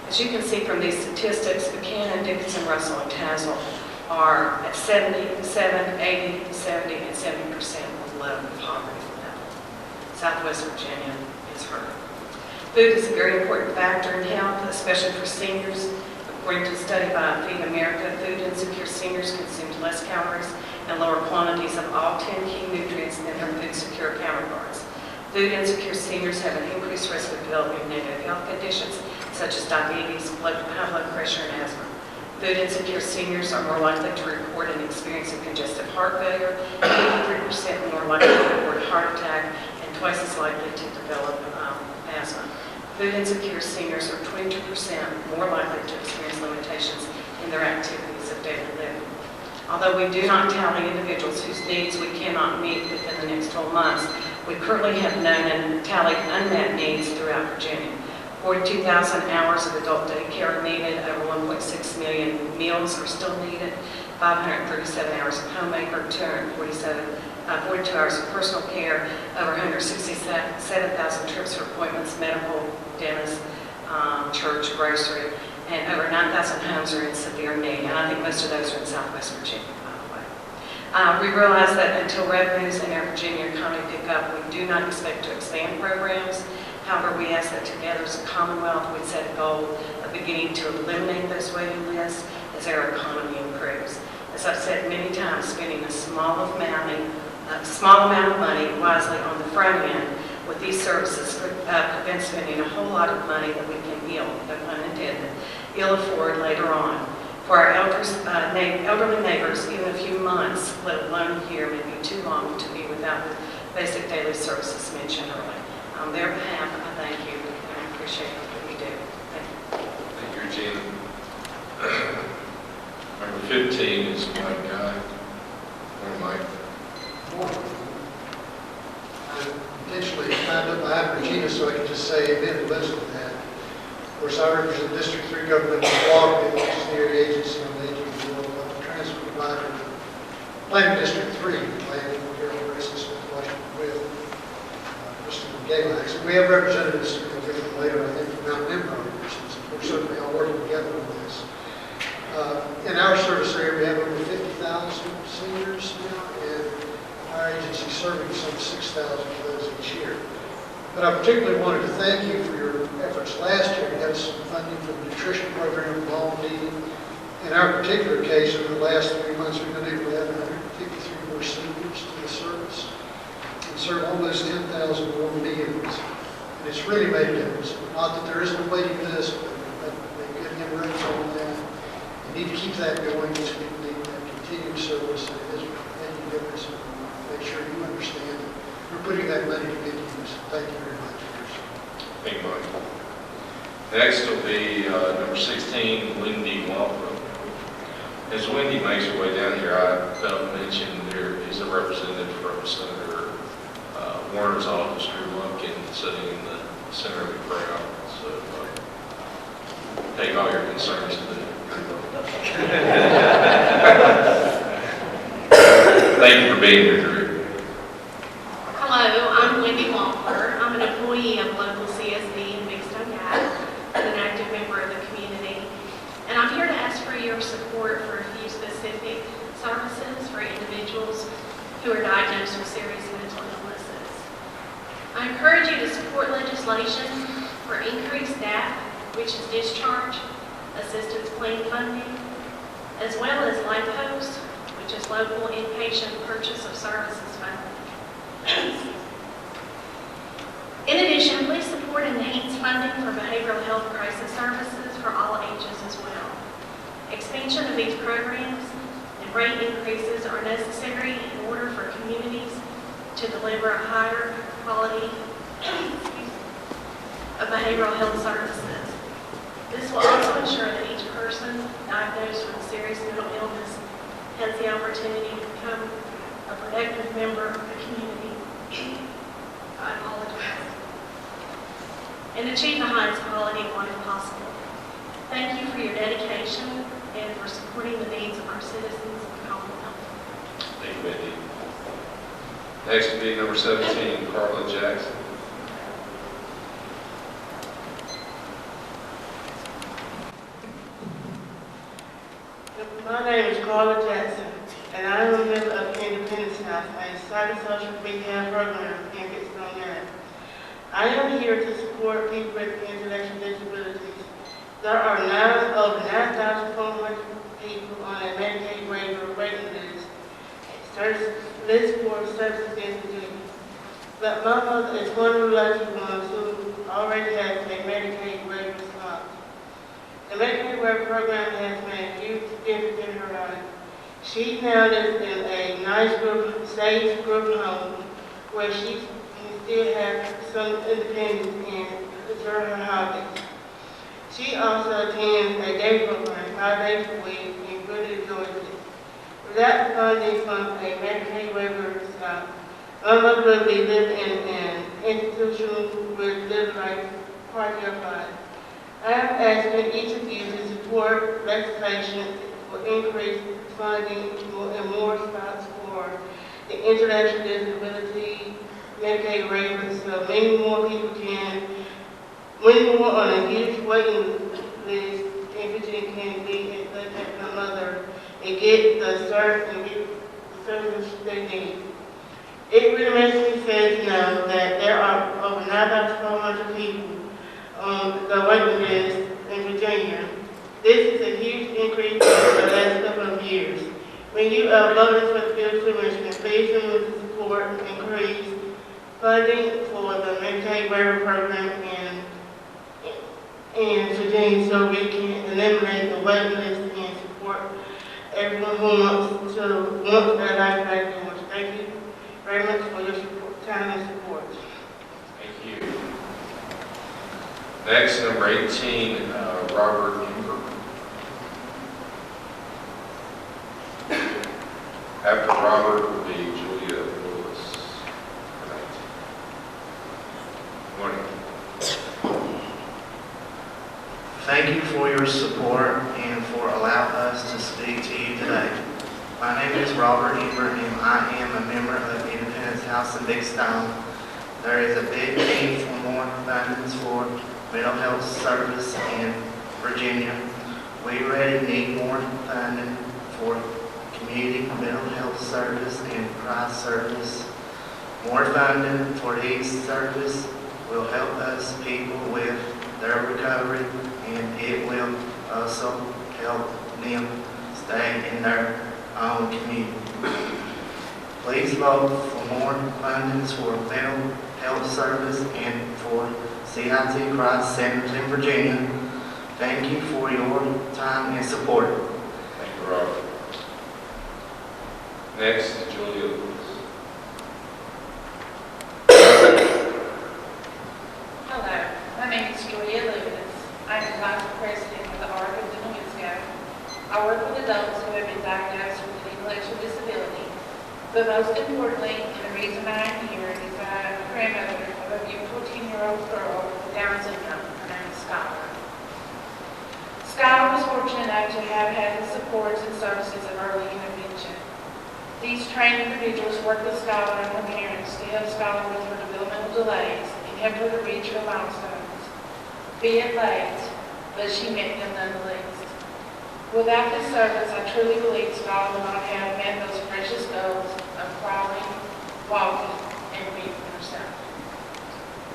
As you can see from these statistics, Buchanan, Dickinson, Russell, and Tazewell are at 70, 80, 70, and 70% below the poverty level. Southwest Virginia is hurt. Food is a very important factor in health, especially for seniors. According to a study by Feed America, food insecure seniors consume less calories and lower quantities of all 10 key nutrients than their food secure counterparts. Food insecure seniors have an increased risk of developing negative health conditions such as diabetes, high blood pressure, and asthma. Food insecure seniors are more likely to report an experience of congestive heart failure, 83% more likely to report a heart attack, and twice as likely to develop asthma. Food insecure seniors are 22% more likely to experience limitations in their activities of daily living. Although we do not tally individuals whose needs we cannot meet within the next 12 months, we currently have known and tallied unmet needs throughout Virginia. 42,000 hours of adult daycare are needed, over 1.6 million meals are still needed, 537 hours of homemaker, 42 hours of personal care, over 167,000 trips for appointments, medical, dentist, church, grocery, and over 9,000 homes are in severe need, and I think most of those are in Southwest Virginia, by the way. We realize that until revenues in our Virginia economy pick up, we do not expect to expand programs. However, we ask that together as a Commonwealth, we set a goal of beginning to eliminate those waiting lists as our economy improves. As I've said many times, spending a small amount of money wisely on the front end with these services prevents spending a whole lot of money that we can no pun intended, ill afford later on. For our elderly neighbors, even a few months, let alone a year, may be too long to be without the basic daily services mentioned earlier. On their behalf, I thank you and I appreciate what you do. Thank you. Thank you, Regina. Number 15 is Mike Guy. Morning, Mike. I intentionally climbed up behind Regina so I could just say amen to most of that. Of course, I represent District 3 government in Florida, which is the area agency on the aging of the world, transit provider. Planning District 3, planning Carol Grayson Smith, Washington, with Christopher Galax. And we have representatives later, I think, from Mount Nimrod. We're certainly all working together on this. In our service area, we have over 50,000 seniors now, and our agency serving some 6,000 of those each year. But I particularly wanted to thank you for your efforts last year to get us some funding for the nutrition program, Long Meeting. In our particular case, over the last 3 months, we've been able to add 153 more seniors to the service and serve almost 10,000 more meals. And it's really made a difference. Not that there isn't a waiting list, but they've good inroads on that. You need to keep that going because we need that continued service. And it is making a difference. Make sure you understand that we're putting that money to good use. Thank you very much. Thank you, Mike. Next will be number 16, Wendy Walker. As Wendy makes her way down here, I felt mentioned there is a representative from Senator Warner's office, Drew Lumpkin, sitting in the center of the crowd. So take all your concerns to them. Thank you for being here, Drew. Hello, I'm Wendy Wampler. I'm an employee of local CSD in Big Stone Gap and an active member of the community. And I'm here to ask for your support for a few specific services for individuals who are diagnosed with serious mental illnesses. I encourage you to support legislation for increased DAP, which is discharge assistance plan funding, as well as LIPOS, which is local inpatient purchase of services funding. In addition, please support enhanced funding for behavioral health crisis services for all ages as well. Expansion of these programs and rate increases are necessary in order for communities to deliver a higher quality of behavioral health services. This will also ensure that each person diagnosed with a serious mental illness has the opportunity to become a productive member of the community. I apologize. And achieve the highest quality of life possible. Thank you for your dedication and for supporting the needs of our citizens in Commonwealth. Thank you, Wendy. Next will be number 17, Carla Jackson. My name is Carla Jackson, and I am a member of Independence House, a psychosocial rehab program in Big Stone Gap. I am here to support people with intellectual disabilities. There are over 9,400 people on a Medicaid waiver waiting list for services in Virginia. But my mother is one of the lucky ones who already has a Medicaid waiver slot. The Medicaid waiver program has made a huge difference in her life. She now lives in a nice group, safe group home where she can still have some independence and enjoy her hobbies. She also attends a day program 5 days a week and really enjoys it. Without funding from a Medicaid waiver slot, my mother will be living in an institution with live like quality of life. I am asking each of you to support legislation for increased funding and more spots for the intellectual disability Medicaid waivers so many more on a huge waiting list in Virginia can be in touch with my mother and get the service they need. It really makes me sad to know that there are over 9,400 people on the waiting list in Virginia. This is a huge increase in the last couple of years. When you are voting for the bill commission, please remove the support and increase funding for the Medicaid waiver program in Virginia so we can eliminate the waiting list and support everyone who wants their life back in which. Thank you very much for your support, time and support. Thank you. Next, number 18, Robert Ingram. After Robert will be Julia Lewis. Good morning. Thank you for your support and for allowing us to speak to you today. My name is Robert Ingram and I am a member of Independence House in Big Stone. There is a big need for more funding for mental health service in Virginia. We really need more funding for community mental health service and crisis service. More funding for these services will help us people with their recovery, and it will also help them stay in their own community. Please vote for more funding for mental health service and for CIT crisis centers in Virginia. Thank you for your time and support. Thank you, Robert. Next is Julia Lewis. Hello, my name is Julia Lewis. I'm the Vice President of the House of Delegates Regional. I work with adults who have been diagnosed with an intellectual disability. But most importantly, and the reason I am here is that I'm a grandmother of a beautiful 10-year-old girl with Down syndrome. Her name is Skylar. Skylar was fortunate enough to have had the supports and services of early intervention. These trained individuals work with Skylar and her parents to help Skylar with her developmental delays and help her to reach her milestones. Be it late, but she met them nonetheless. Without this service, I truly believe Skylar would not have met those precious goals of crawling, walking, and reading herself.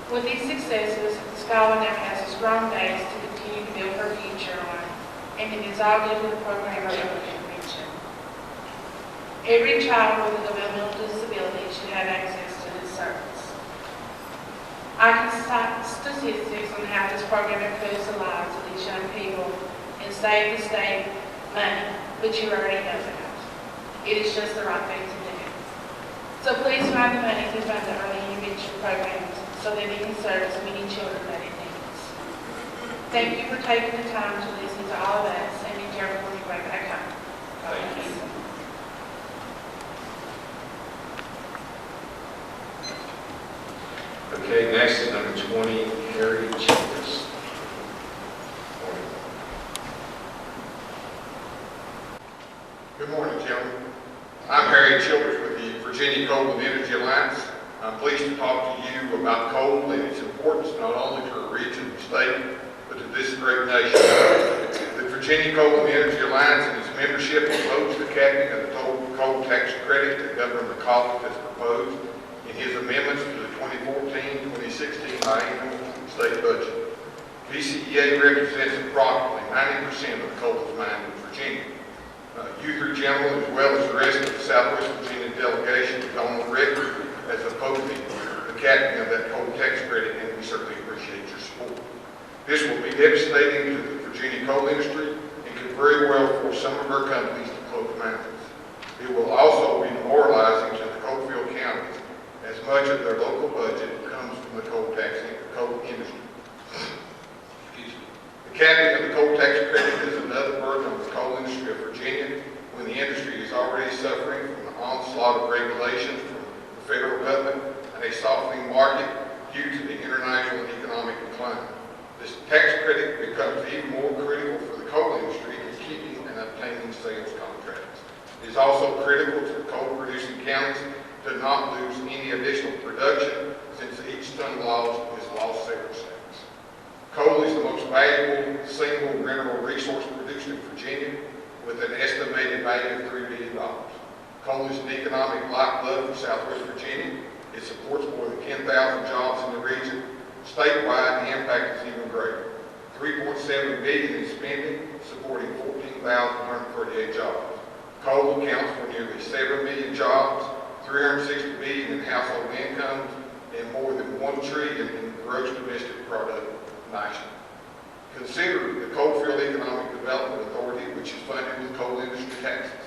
With these successes, Skylar now has a strong base to continue to build her future on, and it is all due to the program of early intervention. Every child with a developmental disability should have access to this service. I can cite statistics on how this program improves the lives of these young people and save the state money, but you already know that. It is just the right thing to do. So please find the money to fund the early intervention programs so that it can service many children that it needs. Thank you for taking the time to listen to all of us and be careful when you go back home. Thank you. Okay, next is number 20, Harry Childress. Good morning, gentlemen. I'm Harry Childress with the Virginia Coal and Energy Alliance. I'm pleased to talk to you about coal and its importance not only to our region and state, but to this great nation. The Virginia Coal and Energy Alliance and its membership oppose the capping of the coal tax credit that Governor McAuliffe has proposed in his amendments to the 2014-2016 biennial state budget. VCEA represents approximately 90% of the coal that's mined in Virginia. You three gentlemen, as well as the rest of the Southwest Virginia delegation, is on the record as opposing the capping of that coal tax credit, and we certainly appreciate your support. This will be devastating to the Virginia coal industry and could very well force some of our companies to close mines. It will also be demoralizing to the coalfield counties, as much of their local budget comes from the coal industry. The capping of the coal tax credit is another burden on the coal industry of Virginia, when the industry is already suffering from the onslaught of regulations from the federal government and a softening market due to the international and economic decline. This tax credit becomes even more critical for the coal industry in keeping and obtaining sales contracts. It is also critical to the coal-producing counties to not lose any additional production, since each ton lost is lost sales tax. Coal is the most valuable single mineral resource produced in Virginia, with an estimated value of $3 billion. Coal is an economic lifeblood for Southwest Virginia. It supports more than 10,000 jobs in the region. Statewide, the impact is even greater. $3.7 billion in spending, supporting 14,138 jobs. Coal accounts for nearly 7 million jobs, $360 billion in household incomes, and more than $1 trillion in gross domestic product nationally. Consider the Coalfield Economic Development Authority, which is funded with coal industry taxes,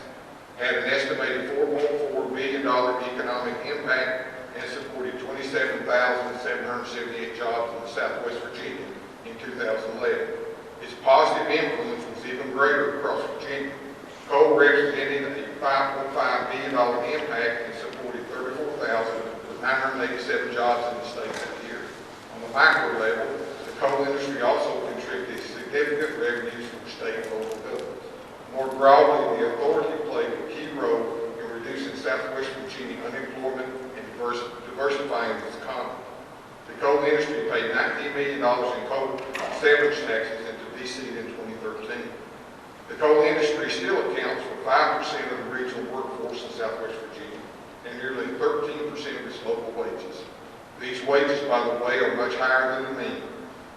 had an estimated $4.4 billion economic impact and supported 27,778 jobs in Southwest Virginia in 2011. Its positive influence was even greater across Virginia. Coal represented a $5.5 billion impact and supported 34,987 jobs in the state that year. On the macro level, the coal industry also contributed significant revenues from state and local governments. More broadly, the authority played a key role in reducing Southwest Virginia unemployment and diversifying its economy. The coal industry paid $19 million in coal severance taxes into D.C. in 2013. The coal industry still accounts for 5% of the regional workforce in Southwest Virginia and nearly 13% of its local wages. These wages, by the way, are much higher than the mean,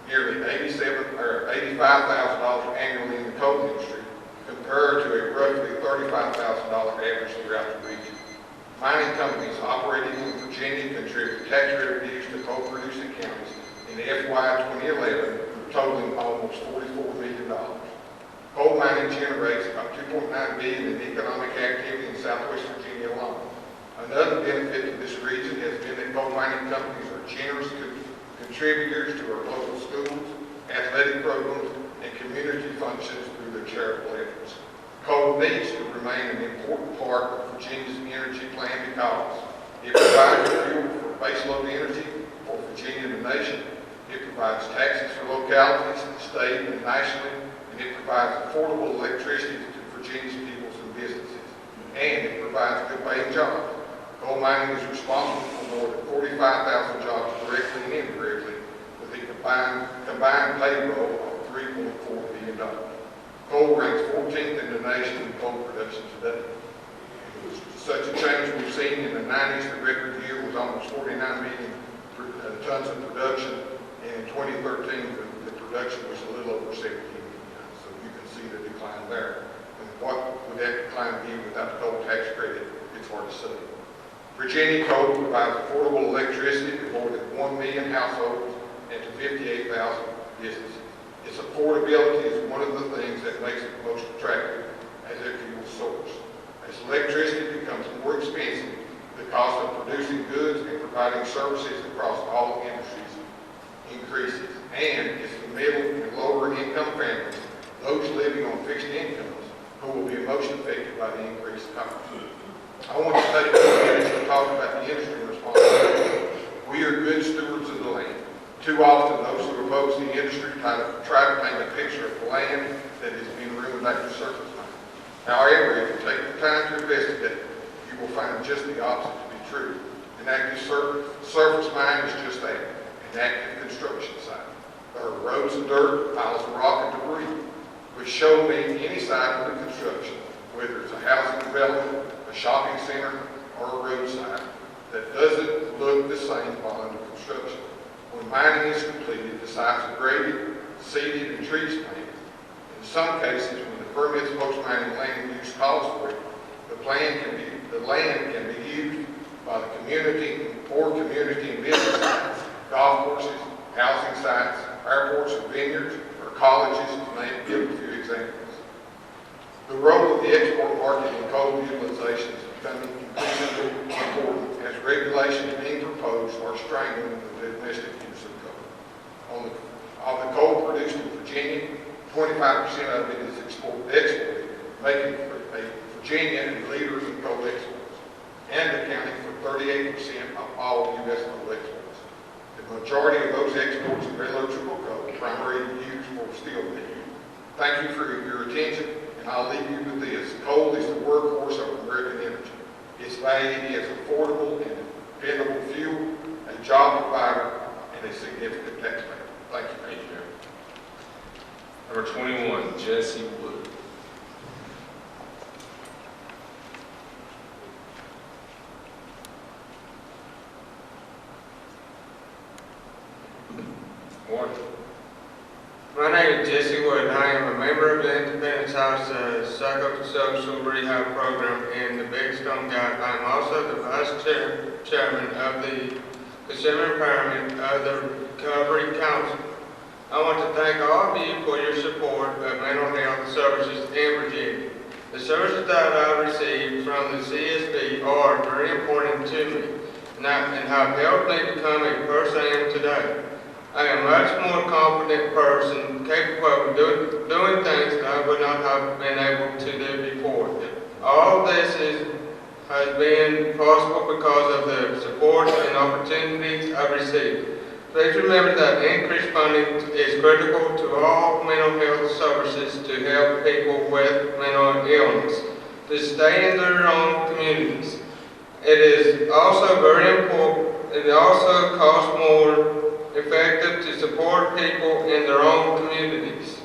nearly $85,000 annually in the coal industry, compared to a roughly $35,000 average throughout the region. Mining companies operating in Virginia contribute tax revenues to coal-producing counties in FY 2011, totaling almost $44 million. Coal mining generates about $2.9 billion in economic activity in Southwest Virginia alone. Another benefit to this region has been that coal mining companies are generous contributors to our local schools, athletic programs, and community functions through their charitable efforts. Coal needs to remain an important part of Virginia's energy plan because it provides fuel for baseload energy for Virginia and the nation. It provides taxes for localities, the state, and nationally, and and it provides affordable electricity to Virginia's peoples and businesses, and it provides good paying jobs. Coal mining is responsible for more than 45,000 jobs directly and indirectly, with a combined payroll of $3.4 billion. Coal ranks 14th in the nation in coal production today. Such a change we've seen in the 90s. The record year was almost 49 million tons of production, and in 2013, the production was a little over 17 million tons. So you can see the decline there. And what would that decline be without the coal tax credit? It's hard to say. Virginia coal provides affordable electricity to more than 1 million households and to 58,000 businesses. Its affordability is one of the things that makes it most attractive as a fuel source. As electricity becomes more expensive, the cost of producing goods and providing services across all industries increases. And it's the middle and lower income families, those living on fixed incomes, who will be most affected by the increased cost. I want to take a few minutes to talk about the industry responsibility. We are good stewards of the land. Too often, those who oppose the industry try to paint a picture of the land that is being ruined after surface mining. However, if you take the time to investigate, you will find just the opposite to be true. An active surface mine is just that, an active construction site. There are roads of dirt, piles of rock, and debris, which show me any side of the construction, whether it's a housing development, a shopping center, or a roadside, that doesn't look the same while under construction. When mining is completed, the sites are graded, seeded, and trees planted. In some cases, when the permits post-mining land use calls for it, the land can be used by the community or community and business sites, golf courses, housing sites, airports and vineyards, or colleges, to give a few examples. The role of the export market in coal utilization is becoming increasingly important as regulations being proposed are strangling the domestic use of coal. Of the coal produced in Virginia, 25% of it is exported, making Virginia a leader in coal exports and accounting for 38% of all U.S. coal exports. The majority of those exports are metallurgical coal, primarily used for steel making. Thank you for your attention, and I'll leave you with this. Coal is the workhorse of American energy. It's valued as affordable and dependable fuel, a job provider, and a significant taxpayer. Thank you. Thank you. Number 21, Jesse Wood. Morning. My name is Jesse Wood. I am a member of the Independence House Psychosocial Rehab Program in the Big Stone Gap. I am also the Vice Chairman of the Consumer Impairment of the Recovery Council. I want to thank all of you for your support of mental health services in Virginia. The services that I received from the CSB are very important to me and have helped me become a person I am today. I am a much more confident person, capable of doing things that I would not have been able to do before. All this has been possible because of the support and opportunities I've received. Please remember that increased funding is critical to all mental health services to help people with mental illness to stay in their own communities. It is also very important, it also costs more effective to support people in their own communities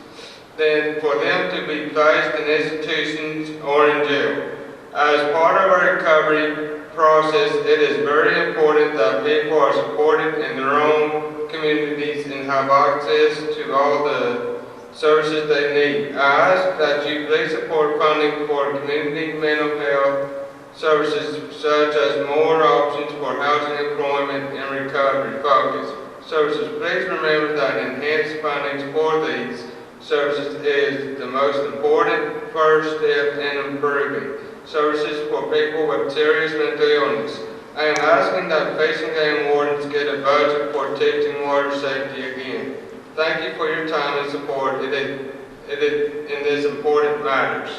than for them to be placed in institutions or in jail. As part of our recovery process, it is very important that people are supported in their own communities and have access to all the services they need. I ask that you please support funding for community mental health services such as more options for housing, employment, and recovery focus services. Please remember that enhanced funding for these services is the most important first step in improving services for people with serious mental illness. I am asking that facing game wardens get a budget for teaching water safety again. Thank you for your time and support in these important matters.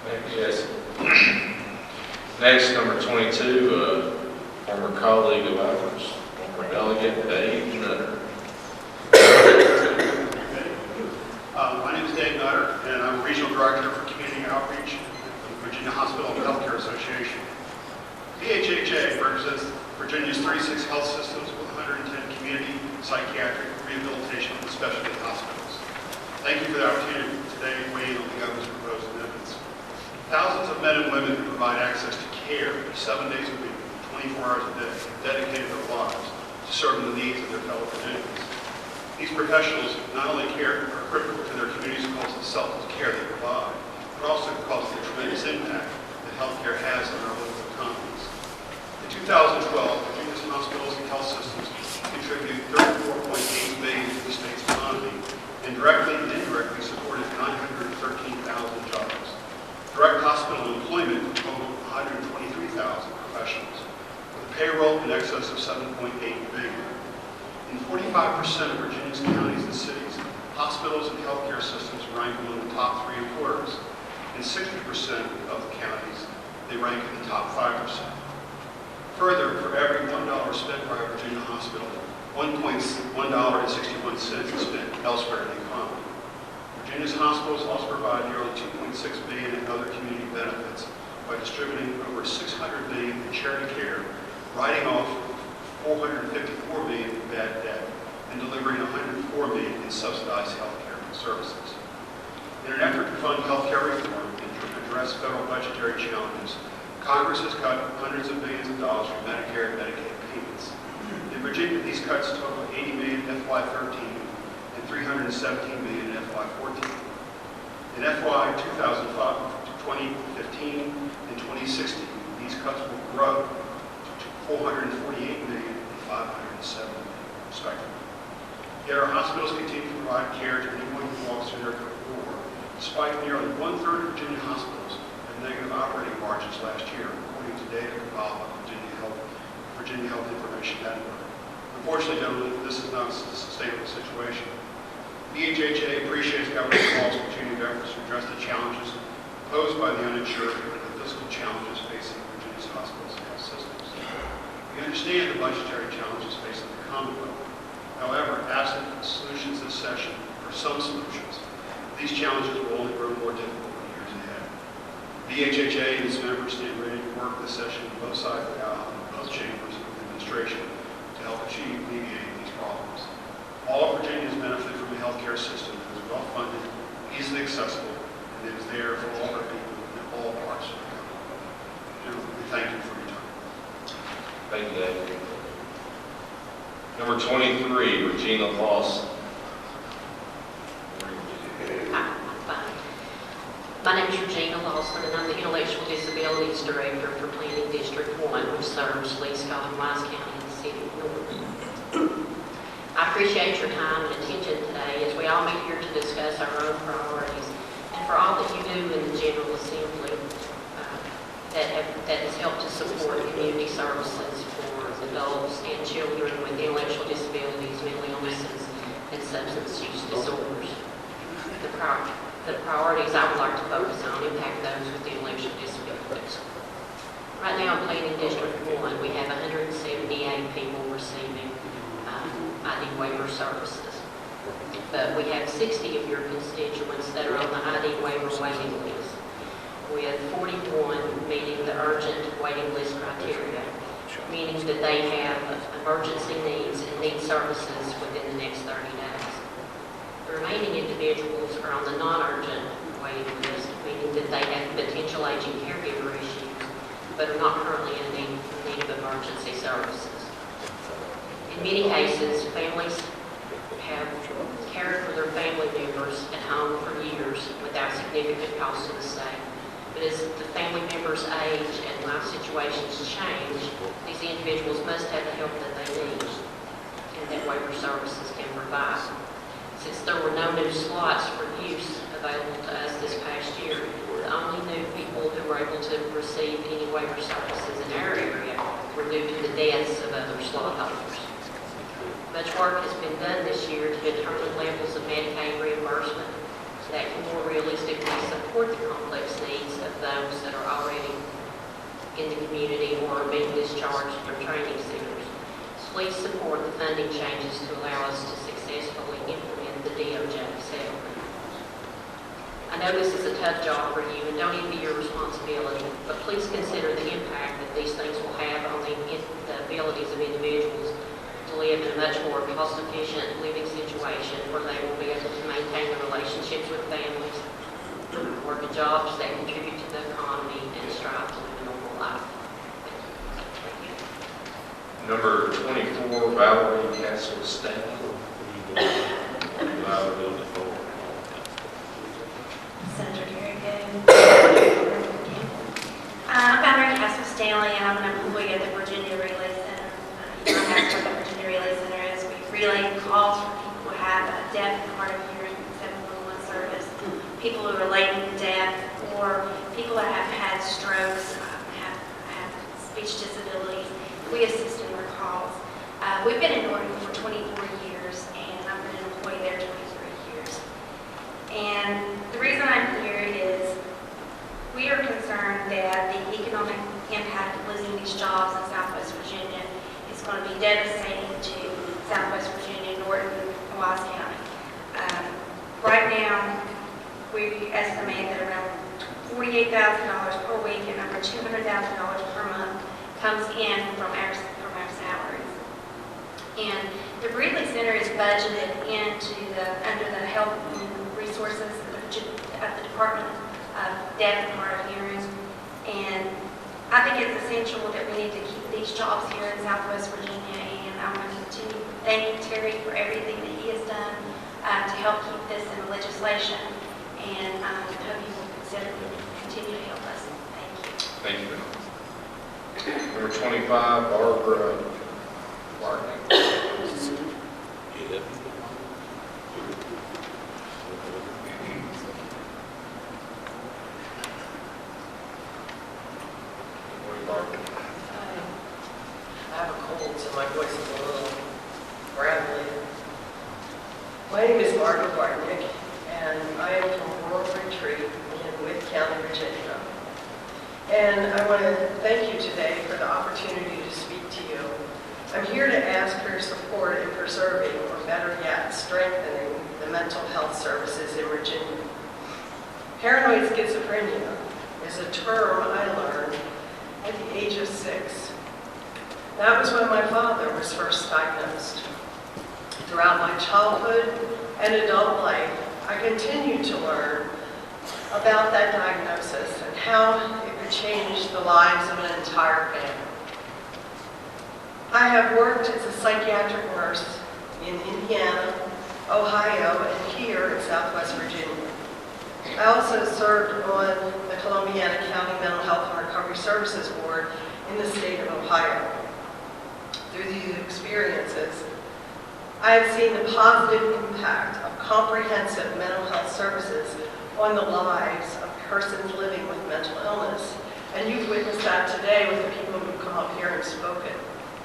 Thank you, Jesse. Next, number 22, former colleague of ours, former delegate Dave Nutter. My name is Dave I'm Regional Director for Community Outreach for the Virginia Hospital and Healthcare Association. VHHA represents Virginia's 36 health systems with 110 community, psychiatric, rehabilitation, and specialty hospitals. Thank you for the opportunity today to weigh in on the governor's proposed amendments. Thousands of men and women who provide access to care 7 days a week, 24 hours a day, have dedicated their lives to serving the needs of their fellow Virginians. These professionals not only are critical to their communities because of the selfless care they provide, but also because of the tremendous impact that healthcare has on our local economies. In 2012, Virginia's hospitals and health systems contributed $34.8 billion to the state's economy and directly and indirectly supported 913,000 jobs. Direct hospital employment totaled 123,000 professionals, with a payroll in excess of $7.8 billion. In 45% of Virginia's counties and cities, hospitals and healthcare systems rank among the top 3 employers. In 60% of the counties, they rank in the top 5%. Further, for every $1 spent by a Virginia hospital, $1.61 is spent elsewhere in the economy. Virginia's hospitals also provide nearly $2.6 billion in other community benefits by distributing over $600 billion in charity care, writing off $454 million in bad debt, and delivering $104 million in subsidized health care services. In an effort to fund health care reform and to address federal budgetary challenges, Congress has cut hundreds of billions of dollars from Medicare and Medicaid payments. In Virginia, these cuts total $80 million in FY13 and $317 million in FY14. In FY 2015 and 2016, these cuts will grow to $448 million and $507 million, respectively. Yet our hospitals continue to provide care to anyone who walks through their door, despite nearly one-third of Virginia hospitals had negative operating margins last year, according to data compiled by Virginia Health Information Network. Unfortunately, gentlemen, this is not a sustainable situation. VHHA appreciates government calls for continued efforts to address the challenges posed by the uninsured and the fiscal challenges facing Virginia's hospitals and health systems. We understand the budgetary challenges facing the Commonwealth. However, absent solutions this session, or some solutions, these challenges will only grow more difficult in the years ahead. VHHA and its members stand ready to work this session on both sides of the aisle, in both chambers of the administration, to help achieve and alleviate these problems. All of Virginians benefit from a healthcare system that is well-funded, easily accessible, and that is there for all our people in all parts of the country. Gentlemen, we thank you for your time. Thank you, David. Number 23, Regina Lawson. My name is Regina Lawson, and I'm the Intellectual Disabilities Director for Planning District 1, which serves Lee, Scott, and Wise County in the city of Norman. I appreciate your time and attention today as we all meet here to discuss our own priorities and for all that you do in the General Assembly that has helped to support community services for adults and children with intellectual disabilities, mental illnesses, and substance use disorders. The priorities I would like to focus on impact those with intellectual disabilities. Right now in Planning District 1, we have 178 people receiving ID waiver services. But we have 60 of your constituents that are on the ID waiver waiting list, with 41 meeting the urgent waiting list criteria, meaning that they have emergency needs and need services within the next 30 days. The remaining individuals are on the non-urgent waiting list, meaning that they have potential aging caregiver issues, but are not currently in need of emergency services. In many cases, families have cared for their family members at home for years without significant cost to the state. But as the family members age and life situations change, these individuals must have the help that they need and that waiver services can provide. Since there were no new slots for use available to us this past year, the only new people who were able to receive any waiver services in our area were due to the deaths of other slot holders. Much work has been done this year to determine levels of Medicaid reimbursement that can more realistically support the complex needs of those that are already in the community or are being discharged from training centers. Please support the funding changes to allow us to successfully implement the DOJ settlement. I know this is a tough job for you and don't envy your responsibility, but please consider the impact that these things will have on the abilities of individuals to live in a much more cost-efficient living situation where they will be able to maintain their relationships with families, work in jobs that contribute to the economy, and strive to live a normal life. Number 24, Valerie Castle Stanley. Valerie, the floor. Senator Gary Good. I'm Valerie Castle Stanley, and I'm an employee at the Virginia Relay Center. You know, that's what the Virginia Relay Center is. We relay calls for people who have a deaf and hard of hearing 711 service, people who are late in death, or people that have had strokes, have speech disabilities. We assist in their calls. We've been in Oregon for 24 years, and I've been an employee there 23 years. And the reason I'm here is we are concerned that the economic impact of losing these jobs in Southwest Virginia is going to be devastating to Southwest Virginia, Norton, and Wise County. Right now, we estimate that around $48,000 per week and over $200,000 per month comes in from our salaries. And the Breedley Center is budgeted under the health resources of the Department of Deaf and Hard of Hearing. And I think it's essential that we need to keep these jobs here in Southwest Virginia. And I want to continue thanking Terry for everything that he has done to help keep this in the legislation. And I hope you will continue to help us. Thank you. Thank you. Number 25, Barbara Martin. I have a cold, so my voice is a little gravelly. My name is Barbara Bartnick, and I am from Rural Retreat in Wythe County, Virginia. And I want to thank you today for the opportunity to speak to you. I'm here to ask for your support in preserving, or better yet, strengthening the mental health services in Virginia. Paranoid schizophrenia is a term I learned at the age of 6. That was when my father was first diagnosed. Throughout my childhood and adult life, I continued to learn about that diagnosis and how it could change the lives of an entire family. I have worked as a psychiatric nurse in Indiana, Ohio, and here in Southwest Virginia. I also served on the Columbiana County Mental Health and Recovery Services Board in the state of Ohio. Through these experiences, I have seen the positive impact of comprehensive mental health services on the lives of persons living with mental illness. And you've witnessed that today with the people who've come up here and spoken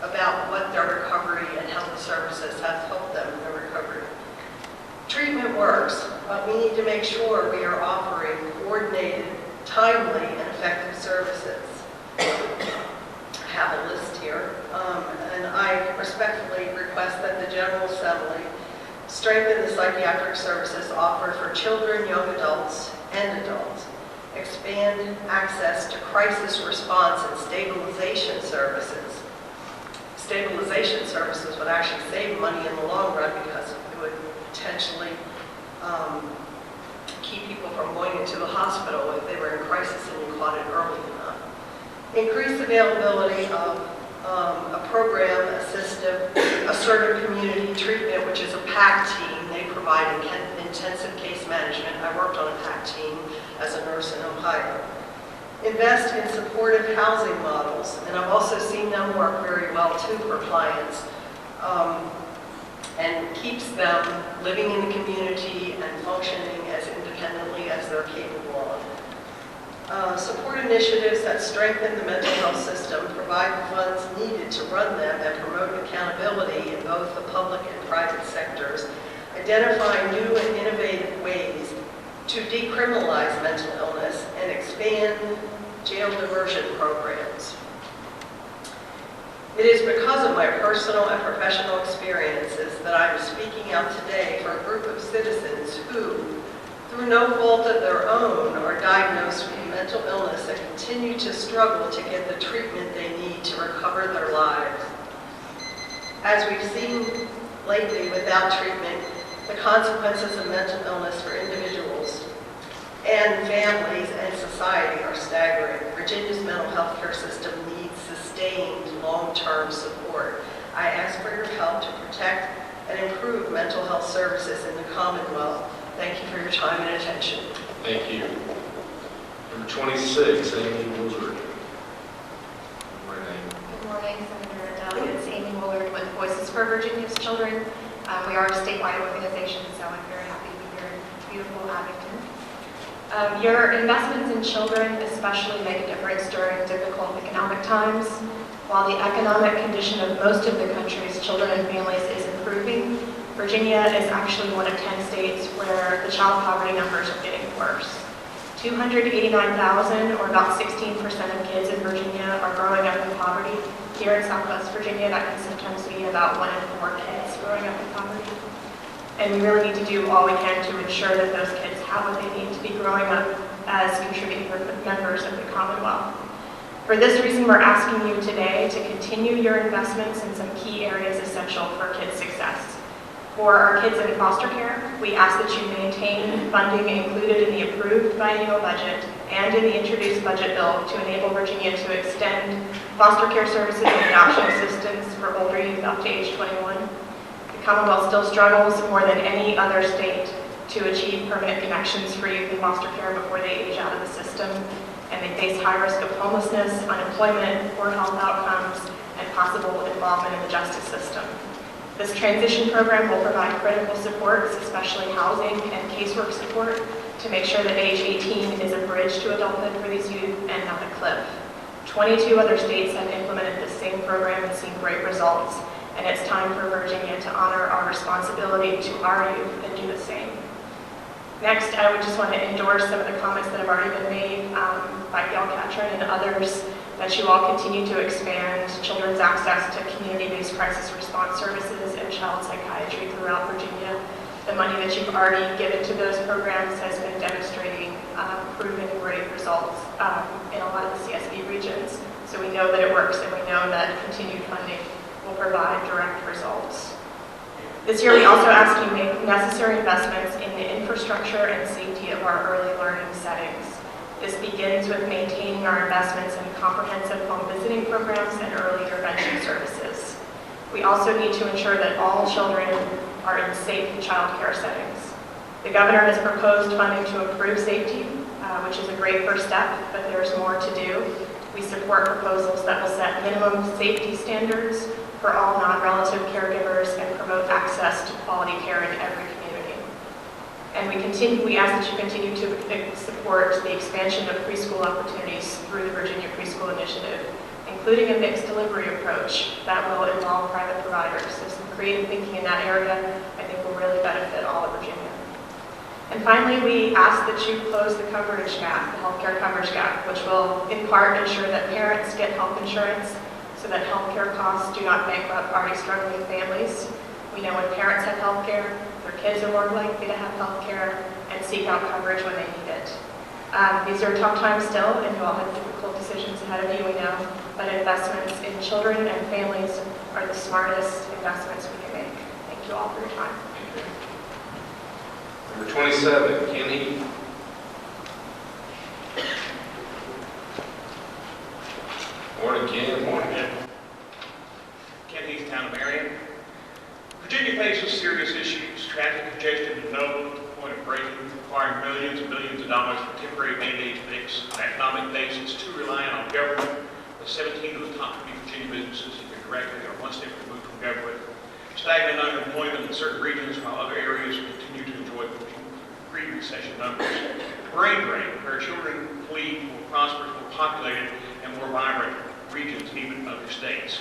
about what their recovery and health services have helped them in their recovery. Treatment works, but we need to make sure we are offering coordinated, timely, and effective services. I have a list here, and I respectfully request that the General Assembly strengthen the psychiatric services offered for children, young adults, and adults, expand access to crisis response and stabilization services. Stabilization services would actually save money in the long run because it would potentially keep people from going into the hospital if they were in crisis and you caught it early enough. Increase availability of a program assertive community treatment, which is a PAC team. They provide intensive case management. I worked on a PAC team as a nurse in Ohio. Invest in supportive housing models, and I've also seen them work very well too for clients, and keeps them living in the community and functioning as independently as they're capable of. Support initiatives that strengthen the mental health system, provide the funds needed to run them, and promote accountability in both the public and private sectors. Identify new and innovative ways to decriminalize mental illness and expand jail diversion programs. It is because of my personal and professional experiences that I'm speaking out today for a group of citizens who, through no fault of their own, are diagnosed with mental illness and continue to struggle to get the treatment they need to recover their lives. As we've seen lately, without treatment, the consequences of mental illness for individuals and families and society are staggering. Virginia's mental health care system needs sustained long-term support. I ask for your help to protect and improve mental health services in the Commonwealth. Thank you for your time and attention. Thank you. Number 26, Amy Woolard. Good morning, Senator and Delegates. Amy Woolard with Voices for Virginia's Children. We are a statewide organization, so I'm very happy to be here in beautiful Abington. Your investments in children especially make a difference during difficult economic times. While the economic condition of most of the country's children and families is improving, Virginia is actually one of 10 states where the child poverty numbers are getting worse. 289,000, or about 16% of kids in Virginia, are growing up in poverty. Here in Southwest Virginia, that can sometimes be about 1 in 4 kids growing up in poverty. And we really need to do all we can to ensure that those kids have what they need to be growing up as contributing members of the Commonwealth. For this reason, we're asking you today to continue your investments in some key areas essential for kids' success. For our kids in foster care, we ask that you maintain funding included in the approved biennial budget and in the introduced budget bill to enable Virginia to extend foster care services and adoption assistance for older youth up to age 21. The Commonwealth still struggles more than any other state to achieve permanent connections for youth in foster care before they age out of the system, and they face high risk of homelessness, unemployment, poor health outcomes, and possible involvement in the justice system. This transition program will provide critical supports, especially housing and casework support, to make sure that age 18 is a bridge to adulthood for these youth and not a cliff. 22 other states have implemented this same program and seen great results, and it's time for Virginia to honor our responsibility to our youth and do the same. Next, I would just want to endorse some of the comments that have already been made by Gail Catron and others, that you all continue to expand children's access to community-based crisis response services and child psychiatry throughout Virginia. The money that you've already given to those programs has been demonstrating proven great results in a lot of the CSB regions. So we know that it works, and we know that continued funding will provide direct results. This year, we also ask you to make necessary investments in the infrastructure and safety of our early learning settings. This begins with maintaining our investments in comprehensive home visiting programs and early intervention services. We also need to ensure that all children are in safe child care settings. The governor has proposed funding to improve safety, which is a great first step, but there's more to do. We support proposals that will set minimum safety standards for all non-relative caregivers and promote access to quality care in every community. And we ask that you continue to support the expansion of preschool opportunities through the Virginia Preschool Initiative, including a mixed delivery approach that will involve private providers. So some creative thinking in that area, I think, will really benefit all of Virginia. And finally, we ask that you close the coverage gap, the healthcare coverage gap, which will in part ensure that parents get health insurance so that healthcare costs do not bankrupt already struggling families. We know when parents have healthcare, their kids are more likely to have healthcare and seek out coverage when they need it. These are tough times still, and you all have difficult decisions ahead of you, we know, but investments in children and families are the smartest investments we can make. Thank you all for your time. Number 27, Ken Heath. Morning, Ken. Morning, Ken. Ken Heath, Town of Marion. Virginia faces serious issues: traffic congestion to no point of breaking, requiring millions and millions of dollars for temporary Band-Aid fix. On an economic basis, too reliant on government, with 17 of the top 50 Virginia businesses either directly or one step removed from government. Stagnant unemployment in certain regions, while other areas continue to enjoy pre-recession numbers. Brain drain, where children flee more prosperous, more populated, and more vibrant regions, even other states.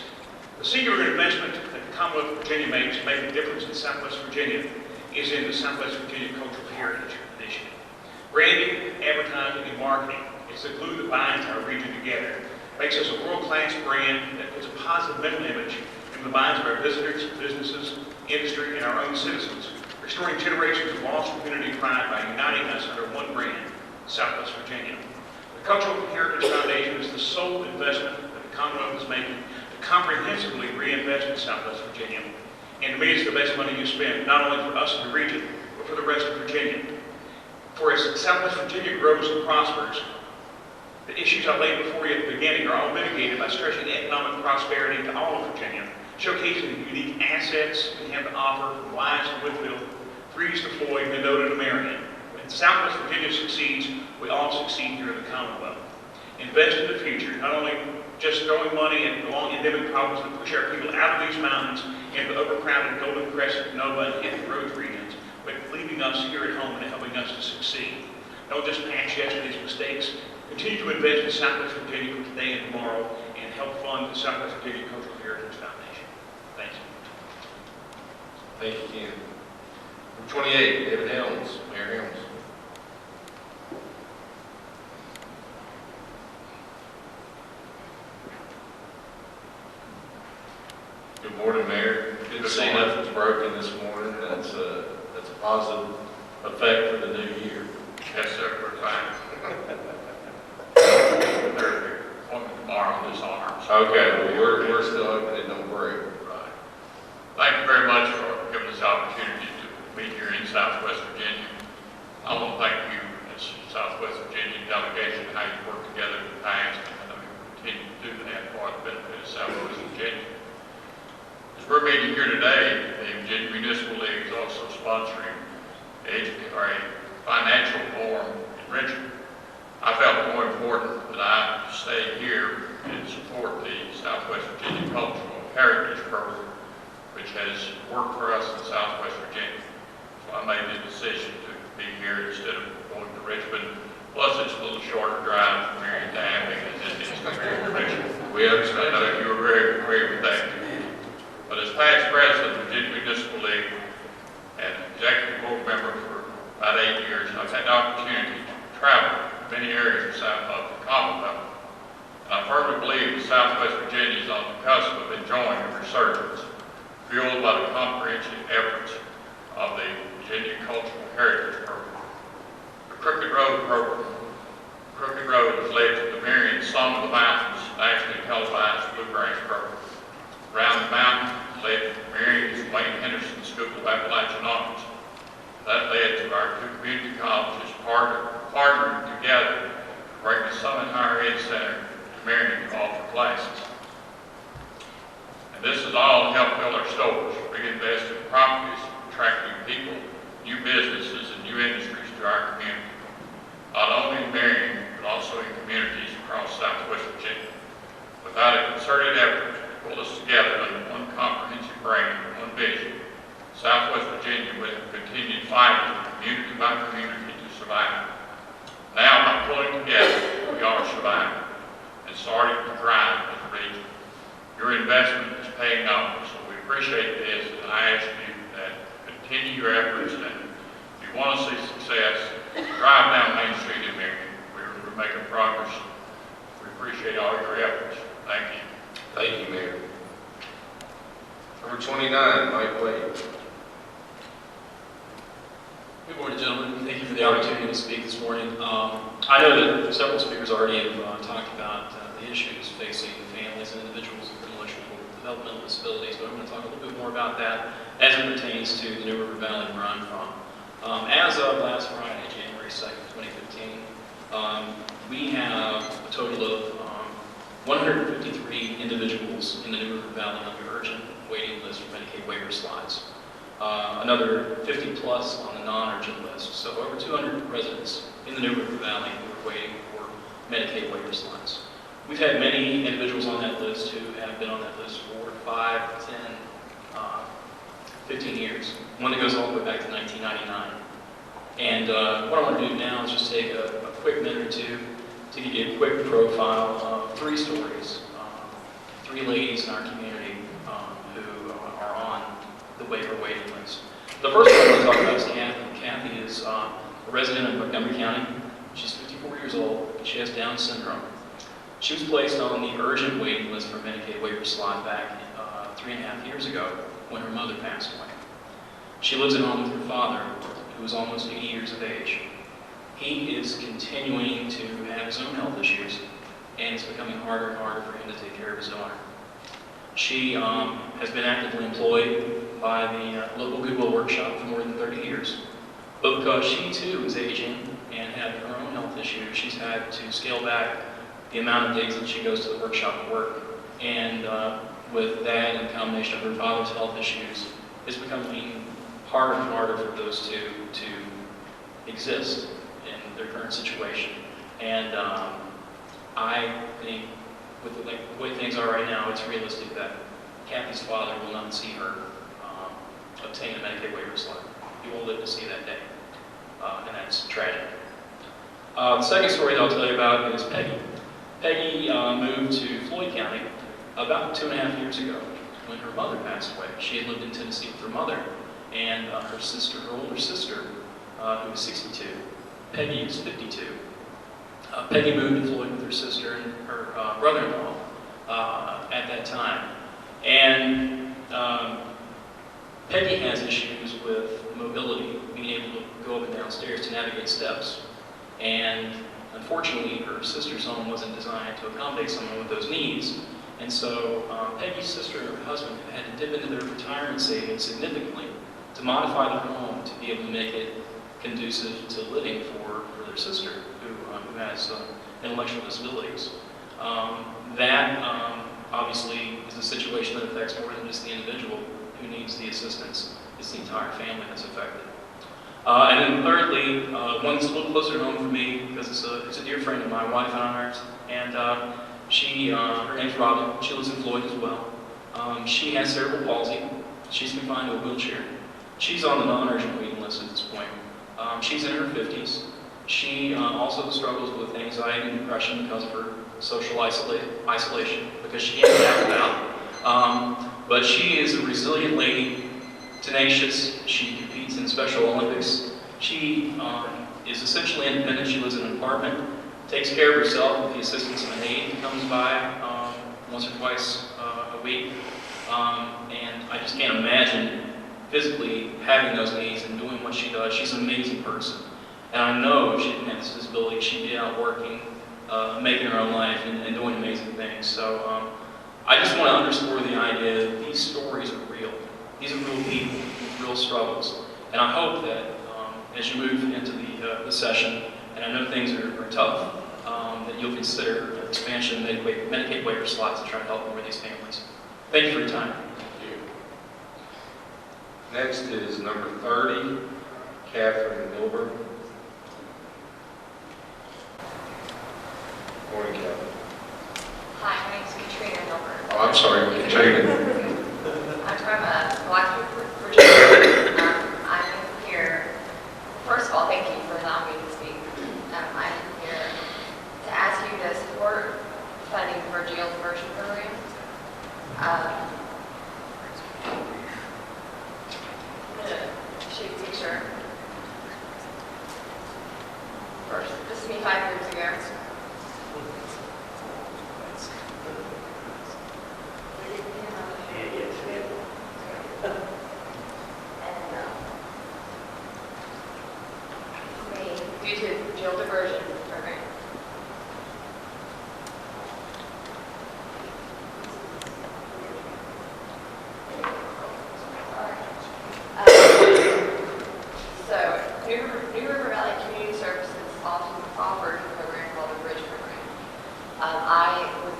The singular investment that the Commonwealth of Virginia makes to make a difference in Southwest Virginia is in the Southwest Virginia Cultural Heritage Initiative. Branding, advertising, and marketing is the glue that binds our region together, makes us a world-class brand that puts a positive mental image in the minds of our visitors, businesses, industry, and our own citizens, restoring generations of lost community pride by uniting us under one brand, Southwest Virginia. The Cultural Heritage Foundation is the sole investment that the Commonwealth is making to comprehensively reinvest in Southwest Virginia. And to me, it's the best money you spend, not only for us in the region, but for the rest of Virginia. For as Southwest Virginia grows and prospers, the issues I laid before you at the beginning are all mitigated by stretching economic prosperity to all of Virginia, showcasing the unique assets we have to offer from Wise to Whitfield, Freeze to Floyd, Mendota to Marion. When Southwest Virginia succeeds, we all succeed here in the Commonwealth. Invest in the future, not only just throwing money at long endemic problems that push our people out of these mountains into the overcrowded Golden Crescent, Nova, and Hidden Road regions, but leaving us here at home and helping us to succeed. Don't just patch yesterday's mistakes. Continue to invest in Southwest Virginia for today and tomorrow and help fund the Southwest Virginia Cultural Heritage Foundation. Thank you. Thank you, Ken. Number 28, David Helms. Mayor Helms. Good morning, Mayor. Good to see nothing's broken this morning. That's a positive effect for the new year. Yes, sir, we're fine. They're on tomorrow, this arm. Okay, well, we're still hoping it don't break. Right. Thank you very much for giving us the opportunity to meet here in Southwest Virginia. I want to thank you as Southwest Virginia delegation, how you worked together in the past, and I continue to do that for the benefit of Southwest Virginia. As we're meeting here today, the Virginia Municipal League is also sponsoring a financial forum in Richmond. I felt more important that I stay here and support the Southwest Virginia Cultural Heritage Program, which has worked for us in Southwest Virginia. So I made the decision to be here instead of going to Richmond. Plus, it's a little shorter drive from Marion to Abilene than it is to Richmond. We understand. I know you were very agree with that. But as past president of the Virginia Municipal League and executive board member for about 8 years, I've had the opportunity to travel many areas of the Commonwealth. And I firmly believe that Southwest Virginia is on the cusp of enjoying a resurgence, fueled by the comprehensive efforts of the Virginia Cultural Heritage Program. The Crooked Road program. Crooked Road has led to the Marion Song of the Mountains, nationally televised bluegrass program. Round the Mountain led to Marion's Wayne Henderson School of Appalachian Arts. That led to our two community colleges partnering together to bring the Summit Higher Ed Center to Marion to offer classes. And this has all helped build our stores, reinvest in properties, attract new people, new businesses, and new industries to our community. Not only in Marion, but also in communities across Southwest Virginia. Without a concerted effort to pull us together under one comprehensive brand and one vision, Southwest Virginia would have continued fighting community by community to survive. Now, by pulling together, we are surviving and starting to thrive as a region. Your investment is paying off, so we appreciate this, and I ask you that continue your efforts, and if you want to see success, drive down Main Street in Marion. We're making progress. We appreciate all your efforts. Thank you. Thank you, Mayor. Number 29, Mike Wade. Good morning, gentlemen. Thank you for the opportunity to speak this morning. I know that several speakers already have talked about the issues facing families and individuals with intellectual and developmental disabilities, but I'm going to talk a little bit more about that as it pertains to the New River Valley where I'm from. As of last Friday, January 2nd, 2015, we have a total of 153 individuals in the New River Valley on the urgent waiting list for Medicaid waiver slides. Another 50 plus on the non-urgent list. So over 200 residents in the New River Valley who are waiting for Medicaid waiver slides. We've had many individuals on that list who have been on that list for 5, 10, 15 years. One that goes all the way back to 1999. And what I want to do now is just take a quick minute or two to give you a quick profile of 3 stories. 3 ladies in our community who are on the waiver waiting list. The first one I want to talk about is Kathy. Kathy is a resident of Montgomery County. She's 54 years old. She has Down syndrome. She was placed on the urgent waiting list for Medicaid waiver slot back 3.5 years ago when her mother passed away. She lives at home with her father, who is almost 80 years of age. He is continuing to have his own health issues, and it's becoming harder and harder for him to take care of his daughter. She has been actively employed by the local Goodwill workshop for more than 30 years. But because she too is aging and having her own health issues, she's had to scale back the amount of days that she goes to the workshop to work. And with that and the combination of her father's health issues, it's becoming harder and harder for those two to exist in their current situation. And I think with the way things are right now, it's realistic that Kathy's father will not see her obtain a Medicaid waiver slot. He won't live to see that day, and that's tragic. The second story that I'll tell you about is Peggy. Peggy moved to Floyd County about 2.5 years ago when her mother passed away. She had lived in Tennessee with her mother and her sister, her older sister, who was 62. Peggy is 52. Peggy moved to Floyd with her sister and her brother-in-law at that time. And Peggy has issues with mobility, being able to go up and down stairs to navigate steps. And unfortunately, her sister's home wasn't designed to accommodate someone with those needs. And so Peggy's sister and her husband had to dip into their retirement savings significantly to modify their home to be able to make it conducive to living for their sister, who has intellectual disabilities. That obviously is a situation that affects more than just the individual who needs the assistance. It's the entire family that's affected. And then thirdly, one that's a little closer to home for me because it's a dear friend of my wife and ours. And her name's Robin. She lives in Floyd as well. She has cerebral palsy. She's confined to a wheelchair. She's on the non-urgent waiting list at this point. She's in her 50s. She also struggles with anxiety and depression because of her social isolation, because she can't get out. But she is a resilient lady, tenacious. She competes in Special Olympics. She is essentially independent. She lives in an apartment, takes care of herself with the assistance of an aide who comes by once or twice a week. And I just can't imagine physically having those needs and doing what she does. She's an amazing person. And I know if she didn't have this disability, she'd be out working, making her own life, and doing amazing things. So I just want to underscore the idea that these stories are real. These are real people with real struggles. And I hope that as you move into the session, and I know things are tough, that you'll consider expansion of Medicaid waiver slots to try to help more of these families. Thank you for your time. Thank you. Next is number 30, Catherine Milburn. Morning, Catherine. Hi, my name is Katrina Milburn. Oh, I'm sorry, Katrina. I'm from Blackfoot, Virginia. I'm here, first of all, thank you for allowing me to speak. I'm here to ask you to support funding for jail diversion programs. I'm going to show you a picture. First, this is me 5 years ago. Due to jail diversion program. So, New River Valley Community Services often offered a program called the Bridge Program. I was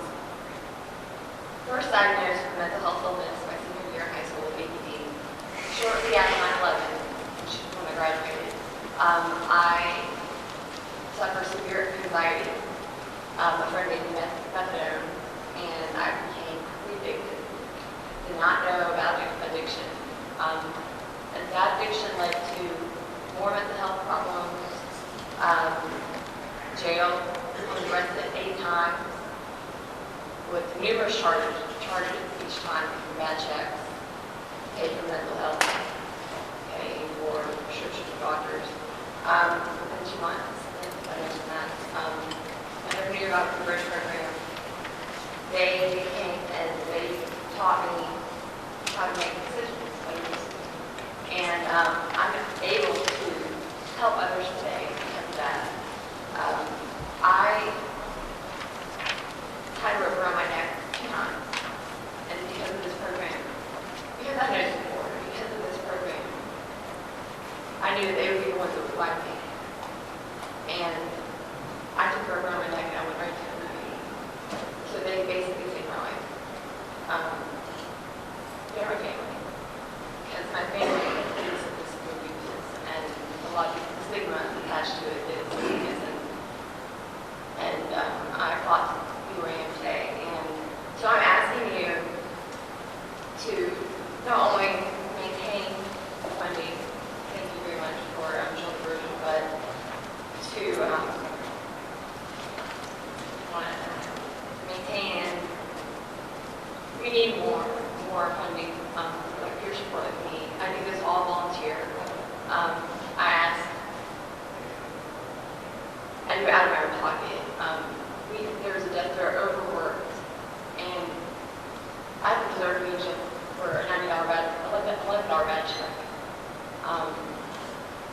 first diagnosed with mental health illness my senior year in high school with ADD. Shortly after 9/11, which is when I graduated, I suffered severe anxiety. A friend gave me methadone, and I became completely addicted. Did not know about addiction. And that addiction led to more mental health problems, jail, was arrested 8 times, with numerous charges each time for bad checks, paid for mental health, paid for prescriptions from doctors. Within 2 months, I mentioned that. I never knew about the Bridge program. They came and they taught me how to make decisions. And And I'm able to help others today because of that. I tied a rope around my neck 2 times, and because of this program, because I know support, because of this program, I knew that they would be the ones that would fight me. And I took a rope around my neck and I went right to the meeting. So they basically saved my life. They're my family. Because my family is a disability business, and a lot of the stigma attached to it is weakness. And I fought to be where I am today. And so I'm asking you to not only maintain funding, thank you very much for Children's Version, but to maintain, we need more funding, like your support like me. I do this all volunteer. I do it out of my own pocket. There's a death they're overworked, and I deserve to be in jail for a $90 badge check.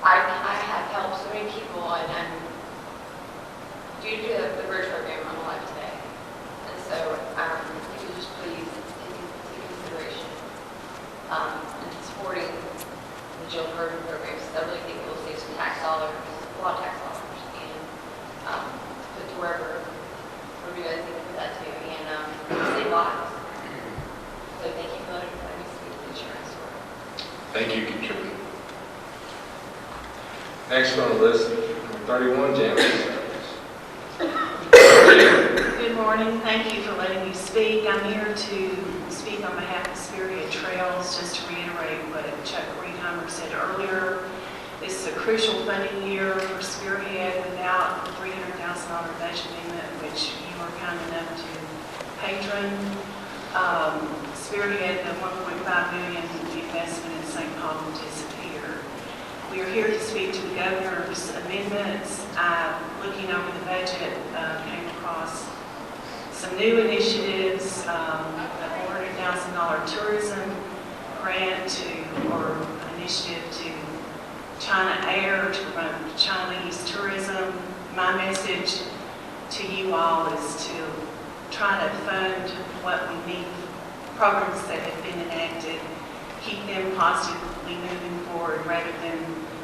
I have helped so many people, and due to the bridge program, I'm alive today. And so, if you could just please take into consideration in supporting the jail burden programs. I really think it will save some tax dollars, a lot of tax dollars, and put to wherever you guys need to put that to, and save lives. So thank you for letting me speak to the insurance story. Thank you, Katrina. Next on the list, number 31, Janice. Good morning. Thank you for letting me speak. I'm here to speak on behalf of Spearhead Trails. Just to reiterate what Chuck Riedheimer said earlier, this is a crucial funding year for Spearhead. Without the $300,000 budget amendment, which you were kind enough to patron, Spearhead, the $1.5 million investment in St. Paul will disappear. We are here to speak to the governor's amendments. Looking over the budget, came across some new initiatives, a $400,000 tourism grant or initiative to China Air to promote Chinese tourism. My message to you all is to try to fund what we need, programs that have been enacted, keep them positively moving forward rather than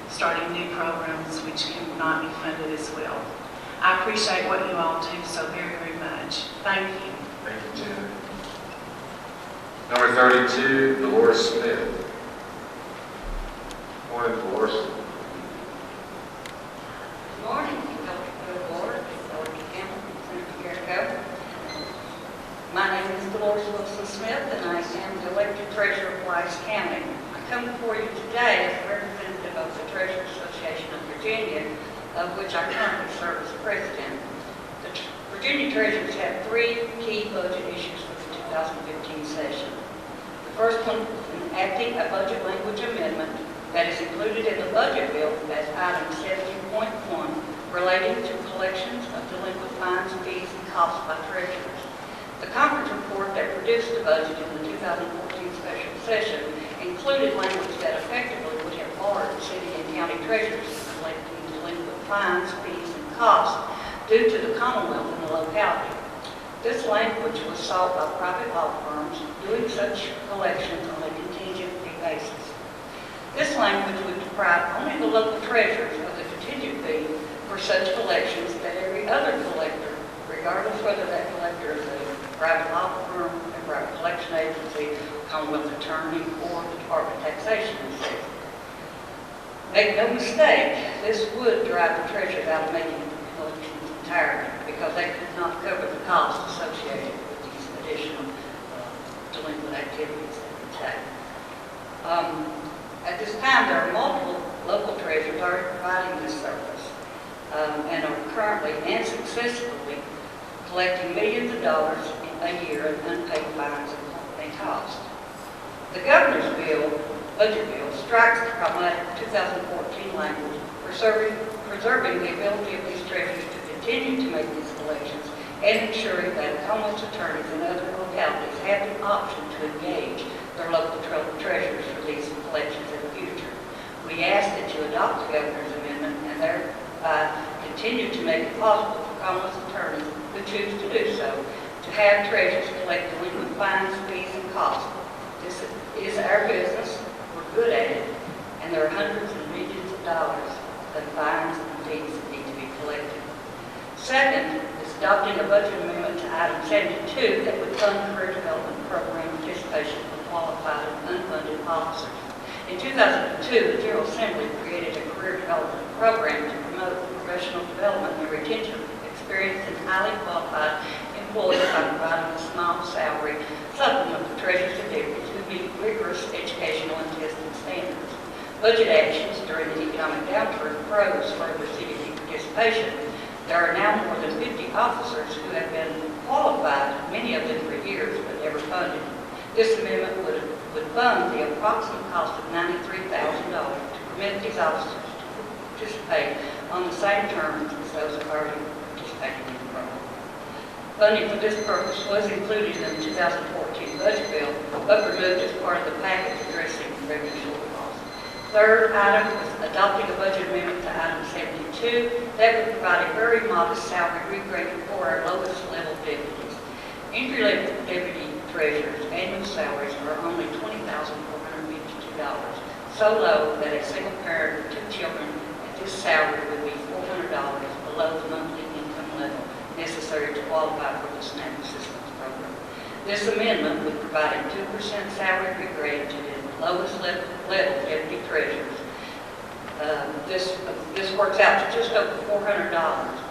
starting new programs which cannot be funded as well. I appreciate what you all do so very, very much. Thank you. Thank you, Janet. Number 32, Dolores Smith. Morning, Dolores. Good morning, Dr. Board, Dr. Campbell, Senator Garrick. My name is Dolores Wilson-Smith, and I am the elected treasurer of Wise County. I come before you today as a representative of the Treasurers Association of Virginia, of which I currently serve as president. The Virginia Treasurers have 3 key budget issues for the 2015 session. The first one, enacting a budget language amendment that is included in the budget bill as item 17.1, relating to collections of delinquent fines, fees, and costs by treasurers. The conference report that produced the budget in the 2014 special session included language that effectively would have barred city and county treasurers from collecting delinquent fines, fees, and costs due to the Commonwealth and the locality. This language was sought by private law firms doing such collections on a contingent fee basis. This language would deprive only the local treasurers of the contingent fee for such collections that every other collector, regardless whether that collector is a private law firm, a private collection agency, Commonwealth attorney, or the Department of Taxation is. Make no mistake, this would drive the treasurers out of making collections entirely because they could not cover the costs associated with these additional delinquent activities that we take. At this time, there are multiple local treasurers already providing this service and are currently and successfully collecting millions of dollars a year in unpaid fines and costs. The governor's budget bill, strikes the problematic 2014 language, preserving the ability of these treasurers to continue to make these collections and ensuring that Commonwealth attorneys and other localities have the option to engage their local treasurers for these collections in the future. adopt the governor's amendment and thereby continue to make it possible for Commonwealth attorneys who choose to do so to have treasurers collect delinquent fines, fees, and costs. This is our business, we're good at it, and there are hundreds of millions of dollars of fines and fees that need to be collected. Second is adopting a budget amendment to item 72 that would fund career development program participation for qualified and unfunded officers. In 2002, the General Assembly created a career development program to promote professional development and retention of experienced and highly qualified employees by providing a small salary supplement for treasurers and deputies who meet rigorous educational and testing standards. Budget actions during the economic downturn froze further CDP participation. There are now more than 50 officers who have been qualified, many of them for years, but never funded. This amendment would fund the approximate cost of $93,000 to permit these officers to participate on the same terms as those already participating in the program. Funding for this purpose was included in the 2014 budget bill, but removed as part of the package addressing revenue shortfalls. Third item was adopting a budget amendment to item 72 that would provide a very modest salary regrading for our lowest level deputies. Entry-level deputy treasurers' annual salaries are only $20,452, so low that a single parent with 2 children at this salary would be $400 below the monthly income level necessary to qualify for the SNAP assistance program. This amendment would provide a 2% salary regrade to the lowest level deputy treasurers. This works out to just over $400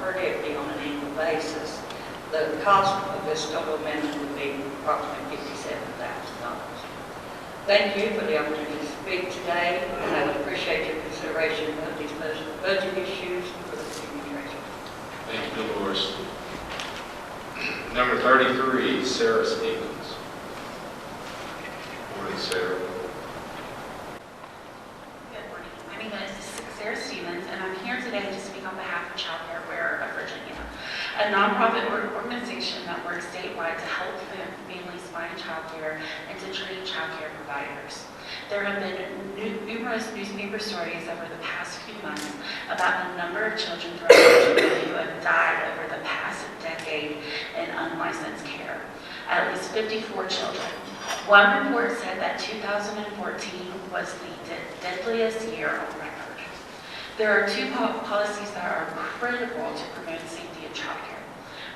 per deputy on an annual basis. The cost of this total amendment would be approximately $57,000. Thank you for the opportunity to speak today, and I would appreciate your consideration of these budget issues for the Virginia Treasurer. Thank you, Dolores. Number 33, Sarah Stevens. Morning, Sarah. Good morning. My name is Sarah Stevens, and I'm here today to speak on behalf of Child Care Aware of Virginia, a nonprofit organization that works statewide to help families find child care and to train child care providers. There have been numerous newspaper stories over the past few months about the number of children throughout Virginia who have died over the past decade in unlicensed care. At least 54 children. One report said that 2014 was the deadliest year on record. There are two policies that are critical to promote safety in child care.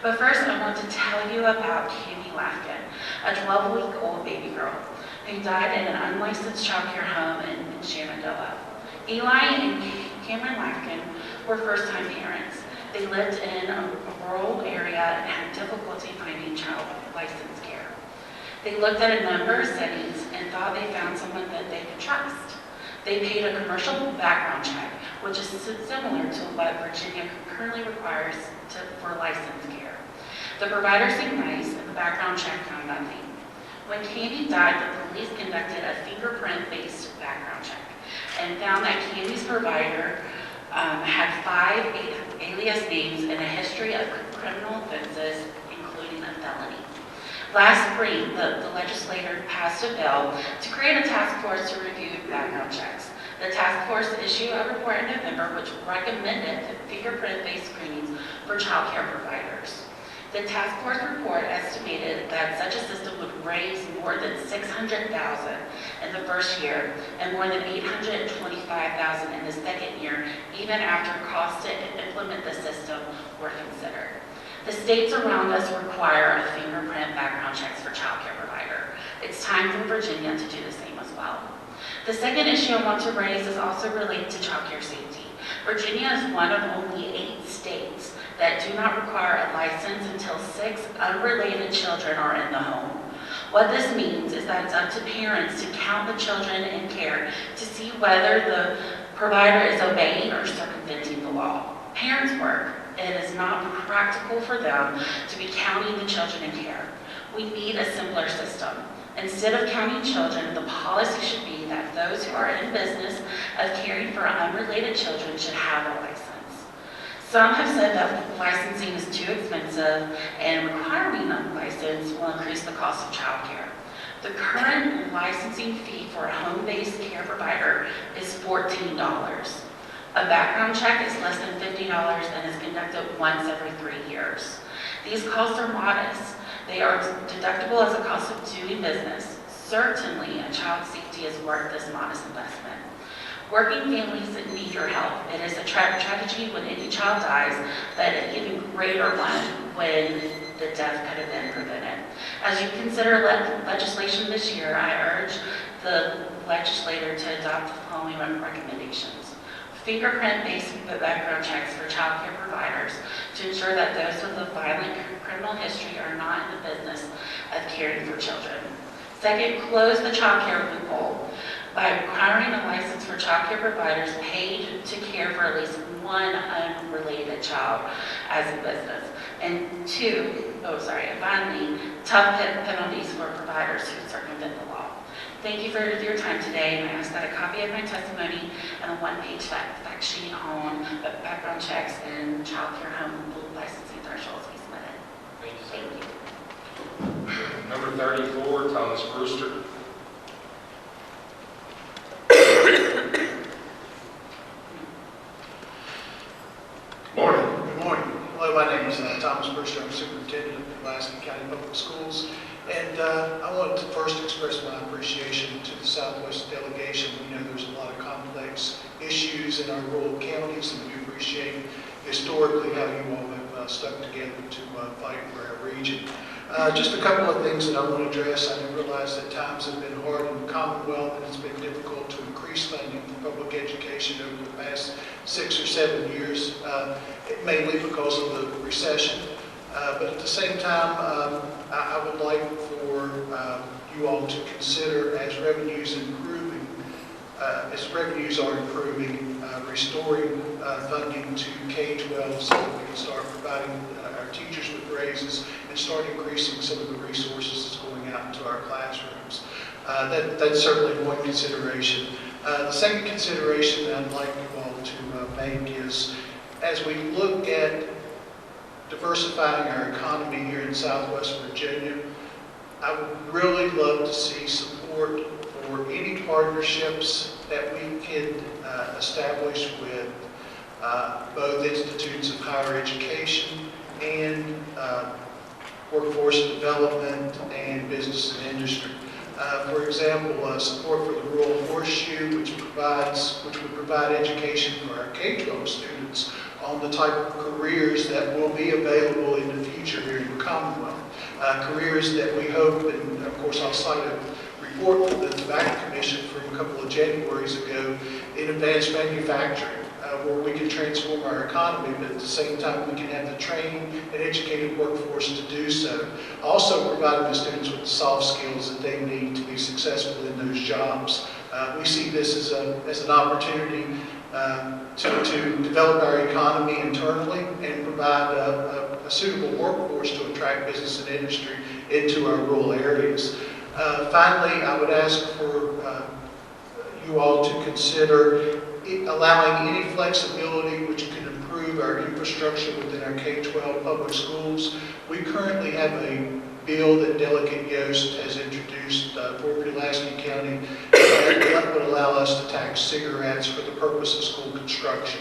But first, I want to tell you about Candy Lafkin, a 12-week-old baby girl who died in an unlicensed child care home in Shenandoah. Eli and Cameron Lafkin were first-time parents. They lived in a rural area and had difficulty finding child licensed care. They looked at a number of settings and thought they found someone that they could trust. They paid a commercial background check, which is similar to what Virginia currently requires for licensed care. The provider seemed nice, and the background check found nothing. When Candy died, the police conducted a fingerprint-based background check and found that Candy's provider had 5 alias names and a history of criminal offenses, including a felony. Last spring, the legislature passed a bill to create a task force to review background checks. The task force issued a report in November which recommended fingerprint-based screenings for child care providers. The task force report estimated that such a system would raise more than $600,000 in the first year and more than $825,000 in the second year, even after costs to implement the system were considered. The states around us require a fingerprint background checks for child care provider. It's time for Virginia to do the same as well. The second issue I want to raise is also related to child care safety. Virginia is one of only 8 states that do not require a license until 6 unrelated children are in the home. What this means is that it's up to parents to count the children in care to see whether the provider is obeying or circumventing the law. Parents work. It is not practical for them to be counting the children in care. We need a simpler system. Instead of counting children, the policy should be that those who are in business of caring for unrelated children should have a license. Some have said that licensing is too expensive and requiring a license will increase the cost of child care. The current licensing fee for a home-based care provider is $14. A background check is less than $50 and is conducted once every 3 years. These costs are modest. They are deductible as a cost of doing business. Certainly, a child's safety is worth this modest investment. Working families need your help. It is a tragedy when any child dies, but an even greater one when the death could have been prevented. As you consider legislation this year, I urge the legislator to adopt the following recommendations. Fingerprint-based background checks for child care providers to ensure that those with a violent criminal history are not in the business of caring for children. Second, close the child care loophole by requiring a license for child care providers paid to care for at least one unrelated child as a business. And finally, tough penalties for providers who circumvent the law. Thank you for your time today, and I ask that a copy of my testimony and a one-page fact sheet on background checks and child care home licensing thresholds be submitted. Thank you. Number 34, Thomas Brewster. Morning. Good morning. Hello, my name is Thomas Brewster. I'm superintendent of Pulaski County Public Schools. And I wanted to first express my appreciation to the Southwest delegation. We know there's a lot of complex issues in our rural counties, and we appreciate historically how you all have stuck together to fight for our region. Just a couple of things that I want to address. I realize that times have been hard in the Commonwealth, and it's been difficult to increase funding for public education over the past 6 or 7 years, mainly because of the recession. But at the same time, I would like for you all to consider, as revenues are improving, restoring funding to K-12 so that we can start providing our teachers with raises and start increasing some of the resources that's going out into our classrooms. That's certainly one consideration. The second consideration that I'd like you all to make is, as we look at diversifying our economy here in Southwest Virginia, I would really love to see support for any partnerships that we can establish with both institutes of higher education and workforce development and business and industry. For example, support for the Rural Horseshoe, which would provide education for our K-12 students on the type of careers that will be available in the future here in the Commonwealth. Careers that we hope, and of course I'll cite a report from the Tobacco Commission from a couple of Januaries ago, in advanced manufacturing, where we can transform our economy, but at the same time we can have the trained and educated workforce to do so. Also providing the students with the soft skills that they need to be successful in those jobs. We see this as an opportunity to develop our economy internally and provide a suitable workforce to attract business and industry into our rural areas. Finally, I would ask for you all to consider allowing any flexibility which can improve our infrastructure within our K-12 public schools. We currently have a bill that Delegate Yost has introduced for Pulaski County that would allow us to tax cigarettes for the purpose of school construction.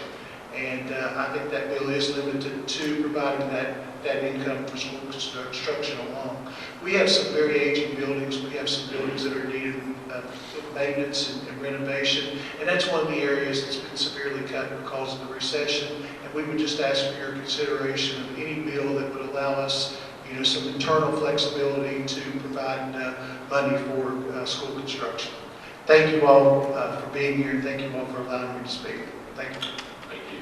And I think that bill is limited to providing that income for school construction alone. We have some very aging buildings. We have some buildings that are needed maintenance and renovation. And that's one of the areas that's been severely cut because of the recession. And we would just ask for your consideration of any bill that would allow us some internal flexibility to provide money for school construction. Thank you all for being here, and thank you all for allowing me to speak. Thank you. Thank you.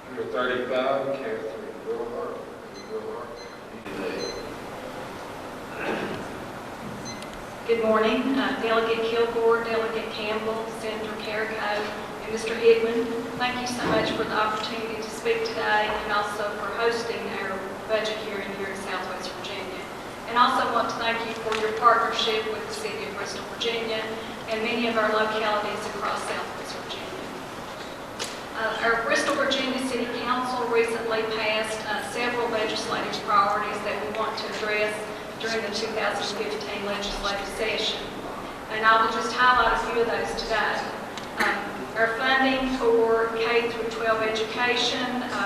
Number 35, Catherine Wilhart. Good morning, Delegate Kilgore, Delegate Campbell, Senator Carrico, and Mr. Hickman. Thank you so much for the opportunity to speak today and also for hosting our budget hearing here in Southwest Virginia. And also want to thank you for your partnership with the City of Bristol, Virginia, and many of our localities across Southwest Virginia. Our Bristol, Virginia City Council recently passed several legislative priorities that we want to address during the 2015 legislative session. And I will just highlight a few of those today. our funding for K through 12 education.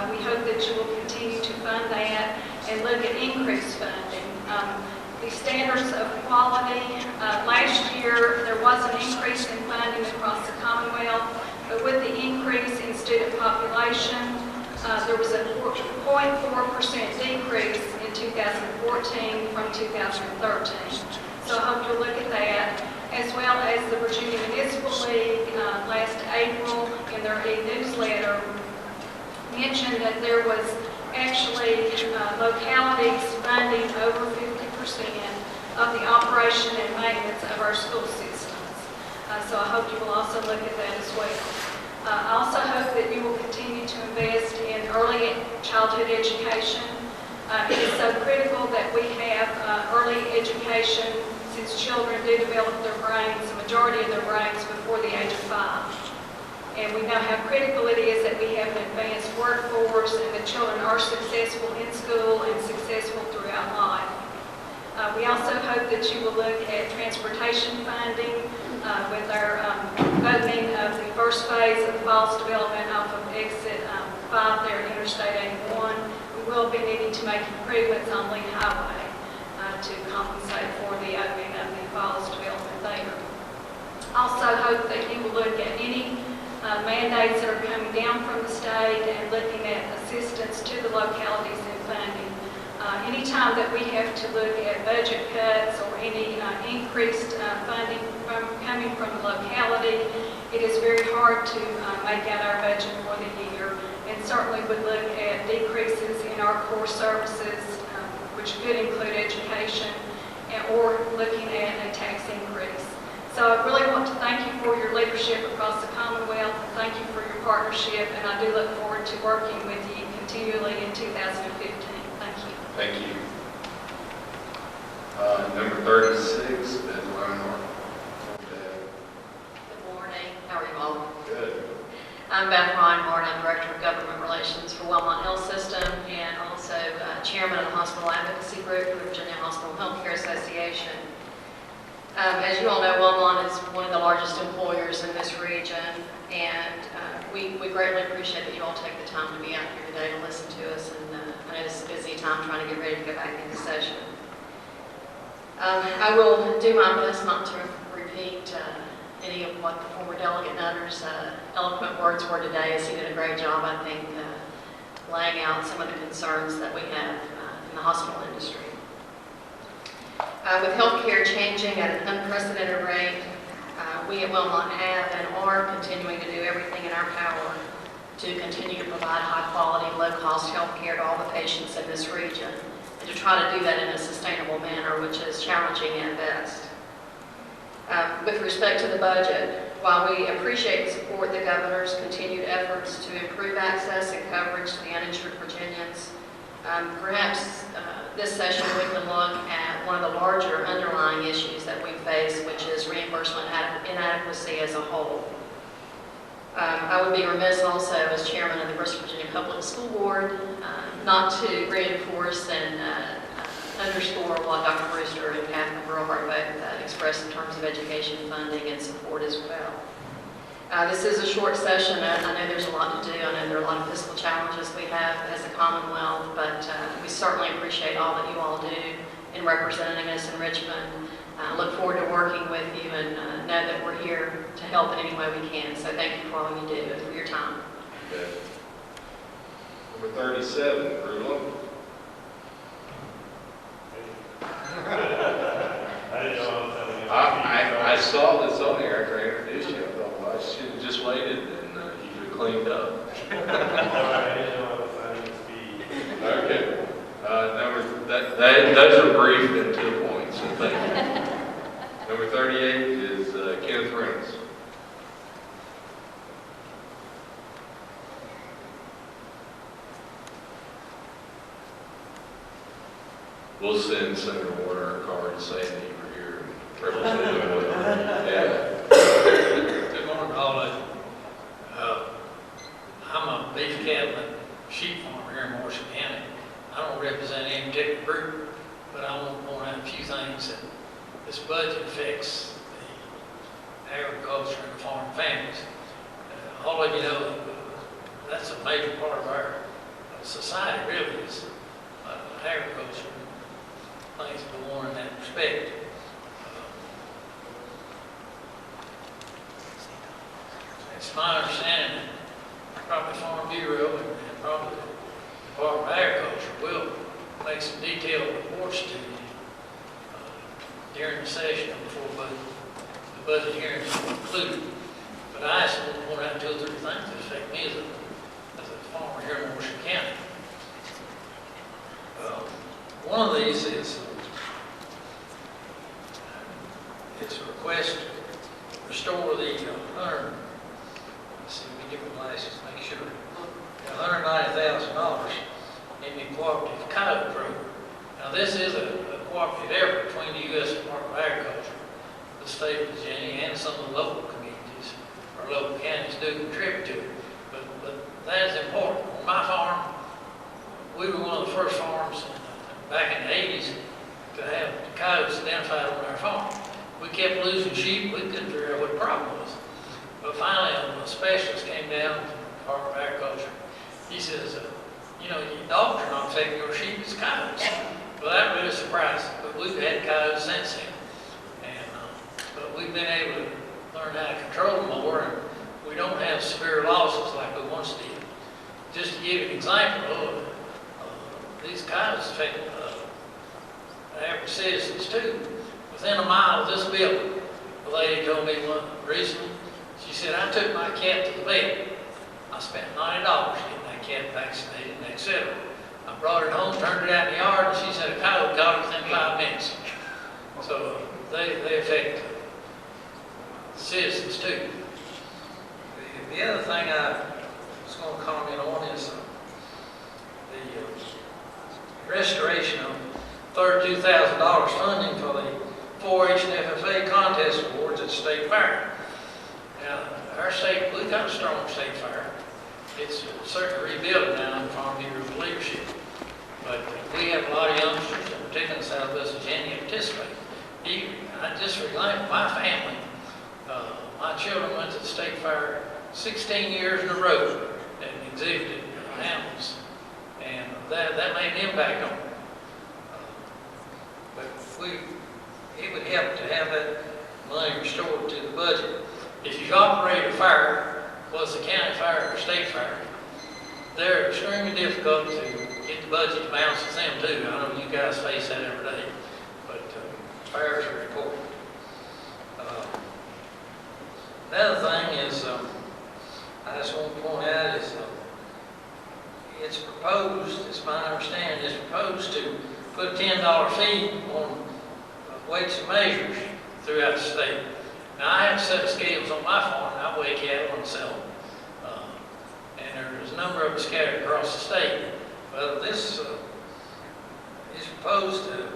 We hope that you will continue to fund that and look at increased funding. The standards of quality, last year there was an increase in funding across the Commonwealth, but with the increase in student population, there was a 0.4% decrease in 2014 from 2013. So I hope you'll look at that, as well as the Virginia Municipal League last April in their e-newsletter mentioned that there was actually localities funding over 50% of the operation and maintenance of our school systems. So I hope you will also look at that as well. I also hope that you will continue to invest in early childhood education. It is so critical that we have early education since children do develop their brains, the majority of their brains, before the age of 5. And we know how critical it is that we have an advanced workforce and that children are successful in school and successful throughout life. We also hope that you will look at transportation funding with our opening of the first phase of the Falls development off of exit 5 there at Interstate 81. We will be needing to make improvements on Lee Highway to compensate for the opening of the Falls development there. Also hope that you will look at any mandates that are coming down from the state and looking at assistance to the localities in funding. Anytime that we have to look at budget cuts or any increased funding coming from the locality, it is very hard to make out our budget for the year, and certainly would look at decreases in our core services, which could include education, or looking at a tax increase. So I really want to thank you for your leadership across the Commonwealth, and thank you for your partnership, and I do look forward to working with you continually in 2015. Thank you. Thank you. Number 36, Ms. Lionheart. Good morning. How are you all? Good. I'm Beth Reinhardt. I'm Director of Government Relations for Wellmont Health System and also Chairman of the Hospital Advocacy Group for the Virginia Hospital Healthcare Association. As you all know, Wellmont is one of the largest employers in this region, and we greatly appreciate that you all take the time to be out here today to listen to us. And I know it's a busy time trying to get ready to go back into session. I will do my best not to repeat any of what the former delegate Nutter's eloquent words were today, as he did a great job, I think, laying out some of the concerns that we have in the hospital industry. With healthcare changing at an unprecedented rate, we at Wellmont have and are continuing to do everything in our power to continue to provide high-quality, low-cost healthcare to all the patients in this region, and to try to do that in a sustainable manner, which is challenging at best. With respect to the budget, while we appreciate the support the governor's continued efforts to improve access and coverage to the uninsured Virginians, perhaps this session we can look at one of the larger underlying issues that we face, which is reimbursement inadequacy as a whole. I would be remiss also as chairman of the Bristol Virginia Public School Board not to reinforce and underscore what Dr. Brewster and Catherine Burlhart both expressed in terms of education funding and support as well. This is a short session. I know there's a lot to do. I know there are a lot of fiscal challenges we have as a Commonwealth, but we certainly appreciate all that you all do in representing us in Richmond. I look forward to working with you and know that we're here to help in any way we can. So thank you for all you do and for your time. Okay. Number 37, Grudlow. I saw this on there after I introduced you. I thought, well, I should have just waited and you could have cleaned up. Okay. Those are brief and to the point, so thank you. Number 38 is Kenneth Reynolds. We'll send Senator Warner a card saying that you were here and representing. Yeah. Good morning, all of you. I'm a beef cattle and sheep farmer here in Morrison County. I don't represent any particular group, but I want to point out a few things that this budget affects the agriculture and the farm families. I'll let you know, that's a major part of our society, really, is agriculture. Things go on in that respect. It's my understanding that probably Farm Bureau and probably the Department of Agriculture will make some detailed reports to you during the session before the budget hearings are concluded. But I just want to point out 2 or 3 things that affect me as a farmer here in Washington County. One of these is it's a request to restore the let's see, let me get my glasses, make sure. $190,000 in the cooperative code program. Now, this is a cooperative effort between the U.S. Department of Agriculture, the state of Virginia, and some of the local communities or local counties do contribute to it. But that is important. On my farm, we were one of the first farms back in the 80s to have the coyotes identified on our farm. We kept losing sheep. We couldn't figure out what the problem was. But finally, a specialist came down to the Department of Agriculture. He says, you know, your dogs are not affecting your sheep, it's coyotes. Well, that really surprised us, but we've had coyotes since then. But we've been able to learn how to control them more, and we don't have severe losses like we once did. Just to give you an example, these coyotes affect average citizens too. Within a mile of this building, a lady told me one recently, she said, I took my cat to the vet. I spent $90 getting that cat vaccinated, etc. I brought it home, turned it out in the yard, and she said a coyote got it within 5 minutes. So they affect citizens too. The other thing I was going to comment on is the restoration of $32,000 funding for the 4-H and FFA contest awards at the State Fair. Now, our state, we've got a strong state fair. It's certainly rebuilding now under Farm Bureau's leadership. But we have a lot of youngsters, in particular in Southwest Virginia, participate. Just for example, my family, my children went to the state fair 16 years in a row and exhibited animals. And that made an impact on them. But it would help to have that money restored to the budget. If you operate a fair, whether it's a county fair or a state fair, they're extremely difficult to get the budget to balance with them too. I know you guys face that every day, but fairs are important. Another thing is, I just want to point out is, it's proposed, it's my understanding, it's proposed to put a $10 fee on weights and measures throughout the state. Now, I have a set of scales on my farm. I weigh cattle and sell them. And there's a number of them scattered across the state. Well, this is proposed to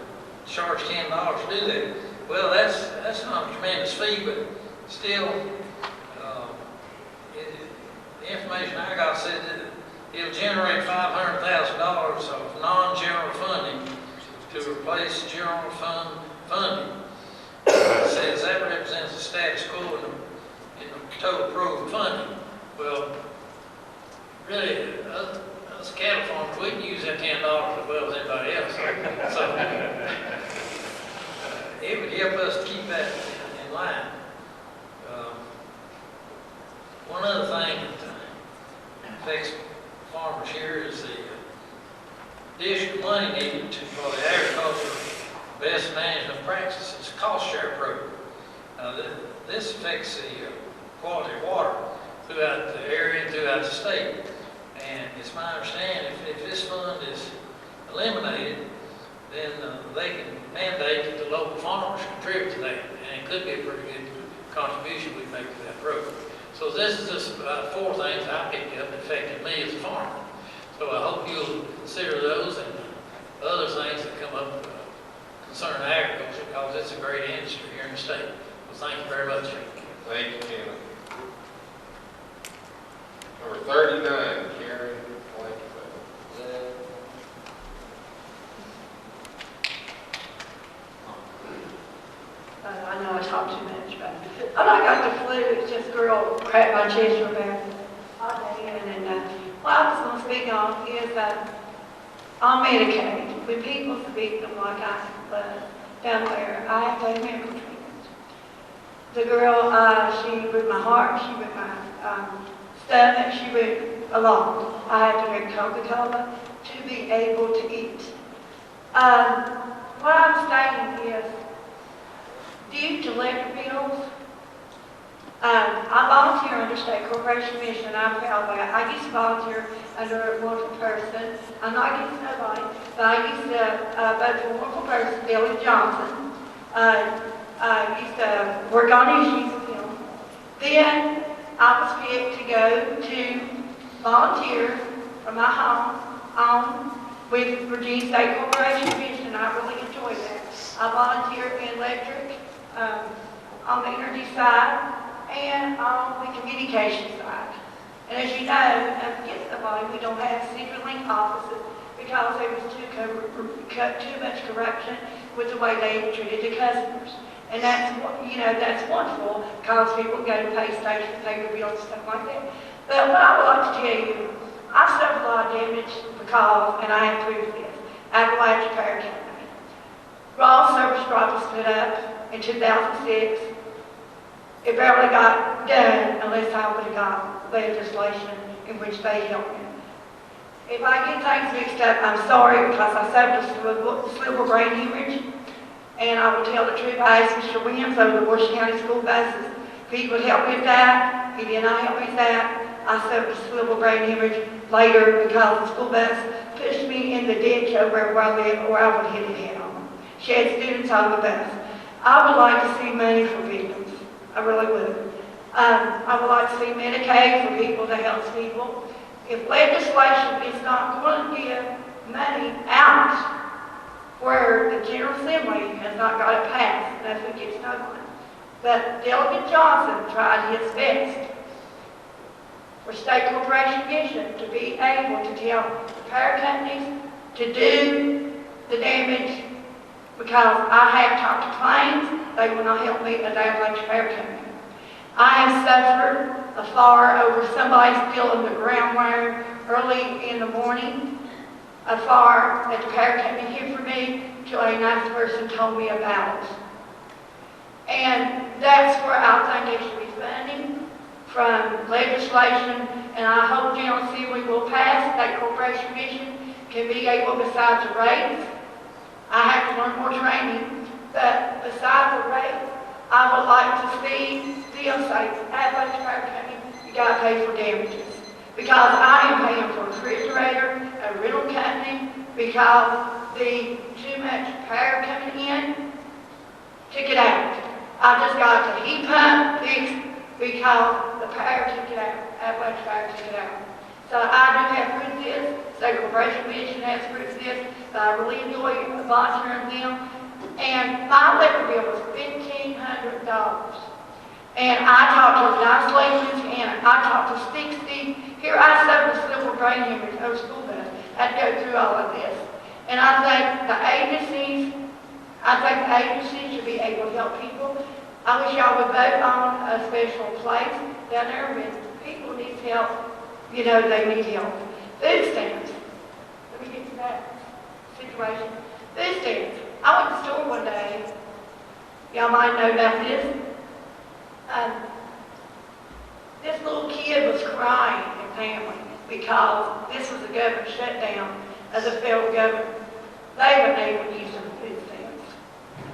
charge $10 to do that. Well, that's not a tremendous fee, but still, the information I got said that it'll generate $500,000 of non-general funding to replace general fund funding. It says that represents the status quo in the total program funding. Well, really, us cattle farmers, we can use that $10 as well as anybody else. So it would help us to keep that in line. One other thing that affects farmers here is the additional money needed for the agricultural best management practices cost share program. This affects the quality of water throughout the area and throughout the state. And it's my understanding if this fund is eliminated, then they can mandate that the local farmers contribute to that. And it could be a pretty good contribution we make to that program. So this is just about 4 things I picked up that affected me as a farmer. So I hope you'll consider those and other things that come up concerning agriculture, because it's a great industry here in the state. Well, thank you very much. Thank you, Ken. Number 39, Karen Blankenfeld. I know I talk too much, but I got the flu. It's just a girl cracked my chest real bad. what I was going to speak on is on Medicaid. When people's a victim like I was down there, I have to take medical treatment. The girl, she broke my heart, she broke my stomach, she broke a lot. I had to drink Coca-Cola to be able to eat. What I'm stating is, due to electric bills, I volunteer under State Corporation Mission, and I'm proud of that. I used to volunteer under a wonderful person. I'm not against nobody, but I used to vote for a wonderful person, Billy Johnson. I used to work on issues with him. Then I was picked to go to volunteer from my home on with Virginia State Corporation Mission, and I really enjoyed that. I volunteer in electric, on the energy side, and on the communication side. And as you know, against somebody, we don't have secret link offices because there was too much corruption with the way they treated the customers. And that's, that's wonderful because people go to pay stations, pay their bills, and stuff like that. But what I would like to tell you, I suffered a lot of damage because, and I have proof this, Appalachian Power Company. Raw service drive was put up in 2006. It barely got done unless I would have got legislation in which they helped me. If I get things mixed up, I'm sorry because I suffered a cerebral brain hemorrhage. And I will tell the truth, I asked Mr. Williams over the Washington County school buses if he would help me with that. He did not help me with that. I suffered a cerebral brain hemorrhage later because the school bus pushed me in the ditch over where I live or I would have hit the head on. She had students on the bus. I would like to see money for victims. I really would. I would like to see Medicaid for people to help people. If legislation is not going to give money out where the General Assembly has not got it passed, that's what gets no money. But Delegate Johnson tried his best for State Corporation Mission to be able to tell the power companies to do the damage because I have talked to claims, they will not help me at the Appalachian Power Company. I have suffered a fire over somebody stealing the ground wire early in the morning, a fire that the power company hid for me till a nice person told me about it. And that's where I think there should be funding from legislation, and I hope General Assembly will pass. State Corporation Mission can be able, besides the rates, I have to learn more training, but besides the rates, I would like to see them say, Appalachian Power Company, you got to pay for damages. Because I am paying for a refrigerator, a rental company, because the too much power coming in took it out. I just got the heat pump fixed because the power took it out. Appalachian Power took it out. So I do have proof of this. State Corporation Mission has proof of this. But I really enjoy volunteering them. And my electric bill was $1,500. And I talked to the nice ladies, and I talked to 60. Here I suffered a cerebral brain hemorrhage over school bus. I had to go through all of this. And I think the agencies should be able to help people. I wish y'all would vote on a special place down there when people need help. You know, they need help. Food stamps. Let me get to that situation. Food stamps. I went to the store one day. Y'all might know about this. This little kid was crying in family because this was a government shutdown of the federal government. They weren't able to use some food stamps.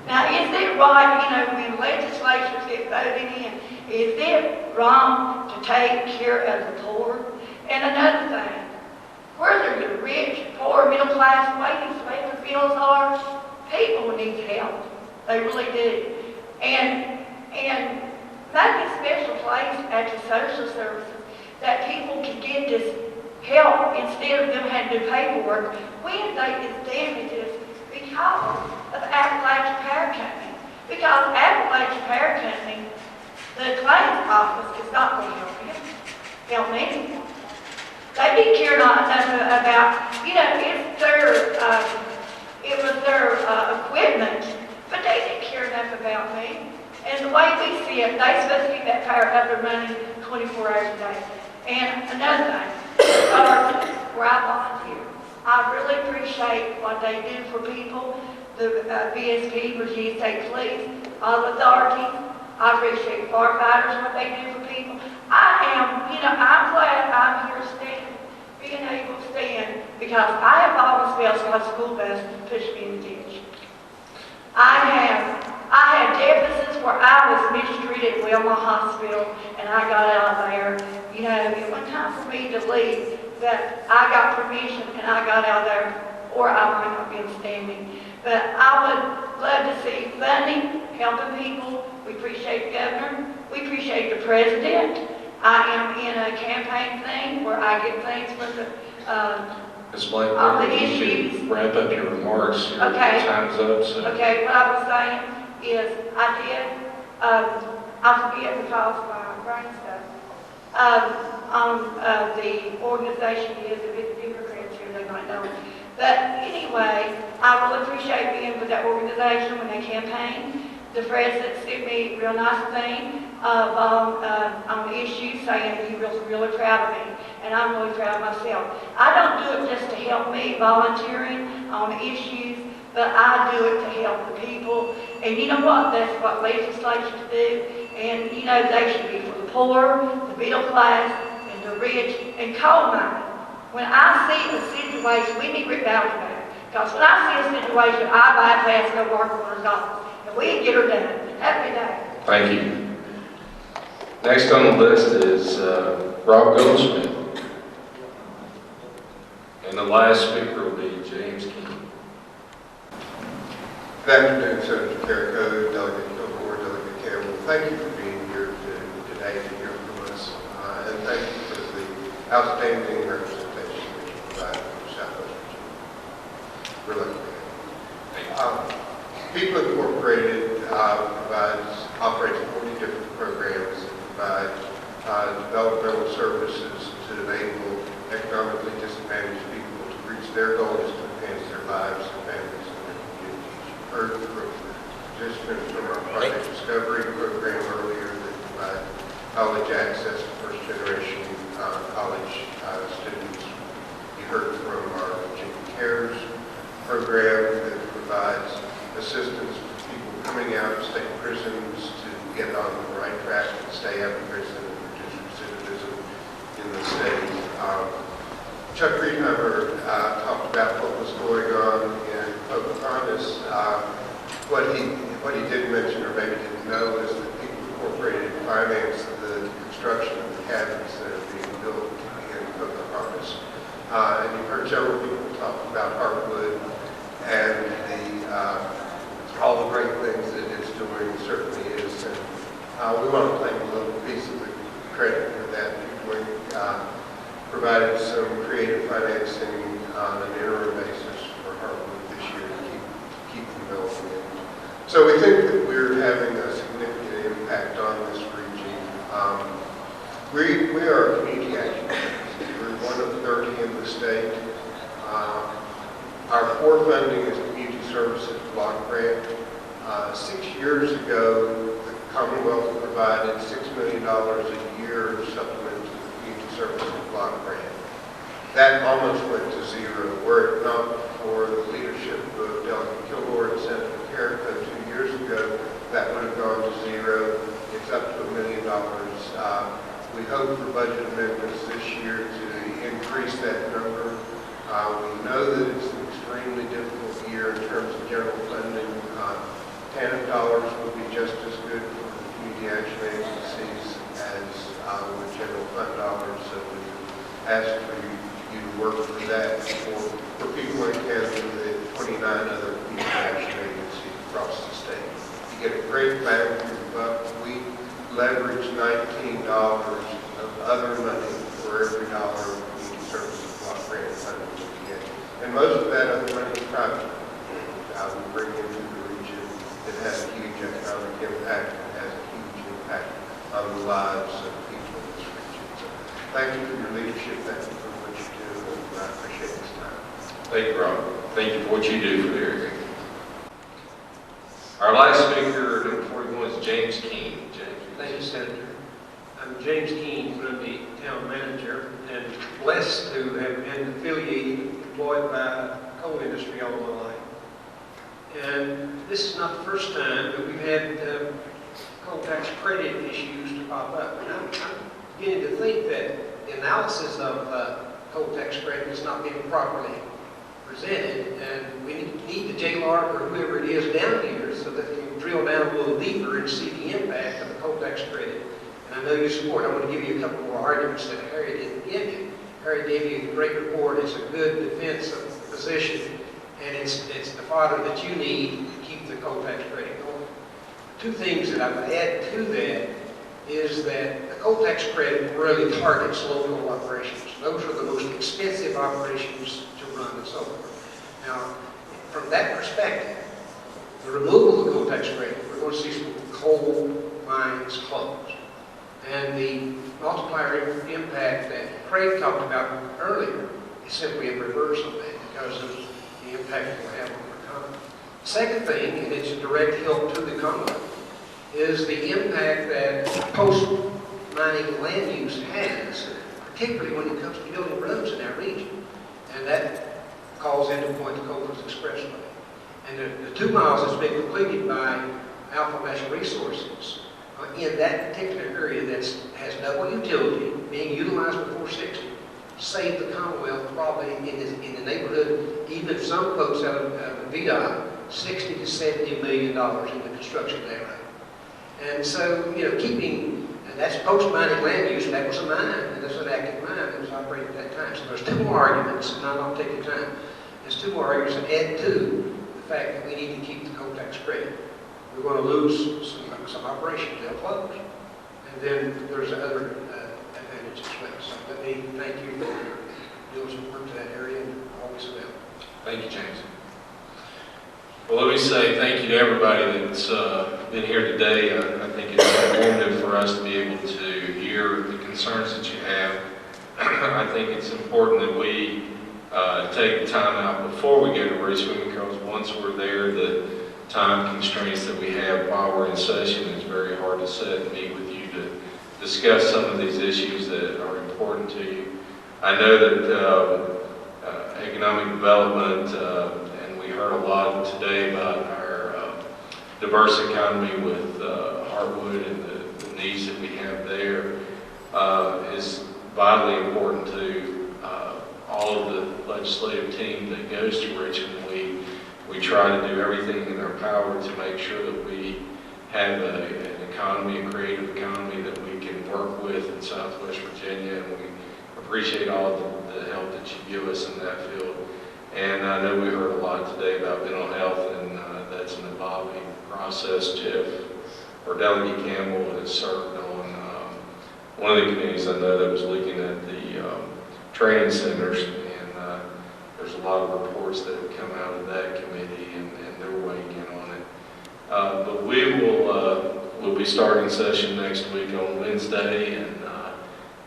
Now, is it right, when legislatures get voted in, is it wrong to take care of the poor? And another thing, whether you're rich, poor, middle class, the way these labor bills are, people need help. They really do. And make a special place at the social services that people can get this help instead of them having to do paperwork when they get damages because of Appalachian Power Company. Because Appalachian Power Company, the claims office is not going to help me. They didn't care not enough about, it was their equipment, but they didn't care enough about me. And the way we see it, they're supposed to keep that power up and running 24 hours a day. And another thing, where I volunteer. I really appreciate what they do for people, the VSP, Virginia State Police, all the authorities. I appreciate firefighters, what they do for people. I'm glad I'm here standing, being able to stand, because I have always felt like a school bus pushed me in the ditch. I had deficits where I was mistreated at Wilma Hospital, and I got out of there. It wasn't time for me to leave, but I got permission and I got out of there, or I might not be standing. But I would love to see funding, helping people. We appreciate the governor. We appreciate the president. I am in a campaign thing where I get things for the Ms. Blake, all the you issues. can wrap up your remarks. Your Okay. time's up, so. Okay, what I was saying is I forget because my brain stuff. The organization is, if it's Democrats here, they might know. But anyway, I really appreciate being with that organization when they campaign. The president sent me a real nice thing on issues saying he was really proud of me, and I'm really proud of myself. I don't do it just to help me volunteering on issues, but I do it to help the people. And you know what? That's what legislatures do. And they should be for the poor, the middle class, and the rich, and coal mining. When I see a situation, we need Rick Bowers back. Because when I see a situation, I bypass no work order's office. And we get her done. Have a good day. Thank you. Next on the list is Rob Goldsmith. And the last speaker will be James King. Good afternoon, Senator Carrico, Delegate Kilgore, Delegate Campbell. Thank you for being here today to hear from us. And thank you for the outstanding representation that you provided for Southwest Virginia. We're lucky to have you. People Incorporated operates 40 different programs and provide developmental services to enable economically disadvantaged people to reach their goals to enhance their lives and families and their communities. You heard from participants from our Project Discovery program earlier that provide college access to first-generation college students. You heard from our Virginia Cares program that provides assistance to people coming out of state prisons to get on the right track and stay out of prison and reduce recidivism in the state. Chuck Riedheimer talked about what was going on in Pocahontas. What he didn't mention, or maybe didn't know, is that People Incorporated financed the construction of the cabins that are being built in Pocahontas. And you've heard several people talk about Heartwood and all the great things that it's doing. Certainly is. And we want to claim a little piece of the credit for that. We provided some creative financing on an interim basis for Heartwood this year to keep them going. So we think that we're having a significant impact on this region. We are a community action agency. We're one of 30 in the state. Our core funding is Community Services Block Grant. 6 years ago, the Commonwealth provided $6 million a year supplement to the Community Services Block Grant. That almost went to zero, were it not for the leadership of Delegate Kilgore and Senator Carrico 2 years ago. That would have gone to zero. It's up to $1 million. We hope for budget amendments this year to increase that number. We know that it's an extremely difficult year in terms of general funding. TANF dollars will be just as good for the community action agencies as with general fund dollars. So we ask for you to work for that for people in Canada and 29 other community action agencies across the state. You get a great bang for your buck. We leverage $19 of other money for every dollar of community services block grant funding we get. And most of that other money is private. We bring into the region. It has a huge economic impact. It has a huge impact on the lives of people in this region. So thank you for your leadership. Thank you for what you do. And I appreciate this time. Thank you, Rob. Thank you for what you do for the area. Our last speaker, number 41, is James King. James. Thank you, Senator. I'm James Keene, I'm the town manager, and blessed to have been affiliated, employed by the coal industry all my life. And this is not the first time that we've had coal tax credit issues to pop up. And I'm beginning to think that the analysis of coal tax credit has not been properly presented, and we need the JLARC or whoever it is down here so that they can drill down a little deeper and see the impact of the coal tax credit. And I know you support. I want to give you a couple more arguments that Harry didn't give you. Harry gave you a great report. It's a good defense of the position, and it's the fodder that you need to keep the coal tax credit going. Two things that I would add to that is that the coal tax credit really targets local operations. Those are the most expensive operations to run and so forth. Now, from that perspective, the removal of the coal tax credit, we're going to see some coal mines close. And the multiplier impact that Craig talked about earlier is simply a reverse of that because of the impact it will have on the economy. Second thing, and it's a direct help to the Commonwealth, is the impact that post-mining land use has, particularly when it comes to building roads in our region. And that calls into point the Coalfields Expressway. And the 2 miles that's been completed by Alpha National Resources in that particular area that has double utility being utilized with 460 saved the Commonwealth probably in the neighborhood, even some folks out of VDOT, $60 to $70 million in the construction of that road. And so, keeping, and that's post-mining land use, and that was a mine, and that's an active mine that was operating at that time. So there's two more arguments, and I'll take your time. There's two more arguments that add to the fact that we need to keep the coal tax credit. We're going to lose some operations, they'll close. And then there's other advantages as well. So let me thank you for doing some work to that area, and always will. Thank you, James. Well, let me say thank you to everybody that's been here today. I think it's informative for us to be able to hear the concerns that you have. I think it's important that we take the time out before we go to Richmond, because once we're there, the time constraints that we have while we're in session is very hard to set and meet with you to discuss some of these issues that are important to you. I know that economic development, and we heard a lot today about our diverse economy with Heartwood and the needs that we have there, is vitally important to all of the legislative team that goes to Richmond. We try to do everything in our power to make sure that we have an economy, a creative economy that we can work with in Southwest Virginia, and we appreciate all the help that you give us in that field. And I know we heard a lot today about mental health, and that's an evolving process. Tiff, or Delegate Campbell, has served on one of the committees I know that was looking at the training centers, and there's a lot of reports that have come out of that committee, and they're weighing in on it. But we'll be starting session next week on Wednesday, and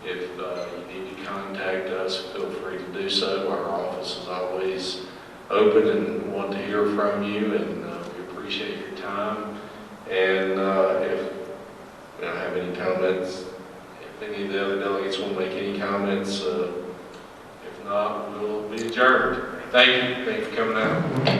if you need to contact us, feel free to do so. Our office is always open and want to hear from you, and we appreciate your time. And if you don't have any comments, if any of the other delegates want to make any comments, if not, we'll be adjourned. Thank you. Thank you for coming out.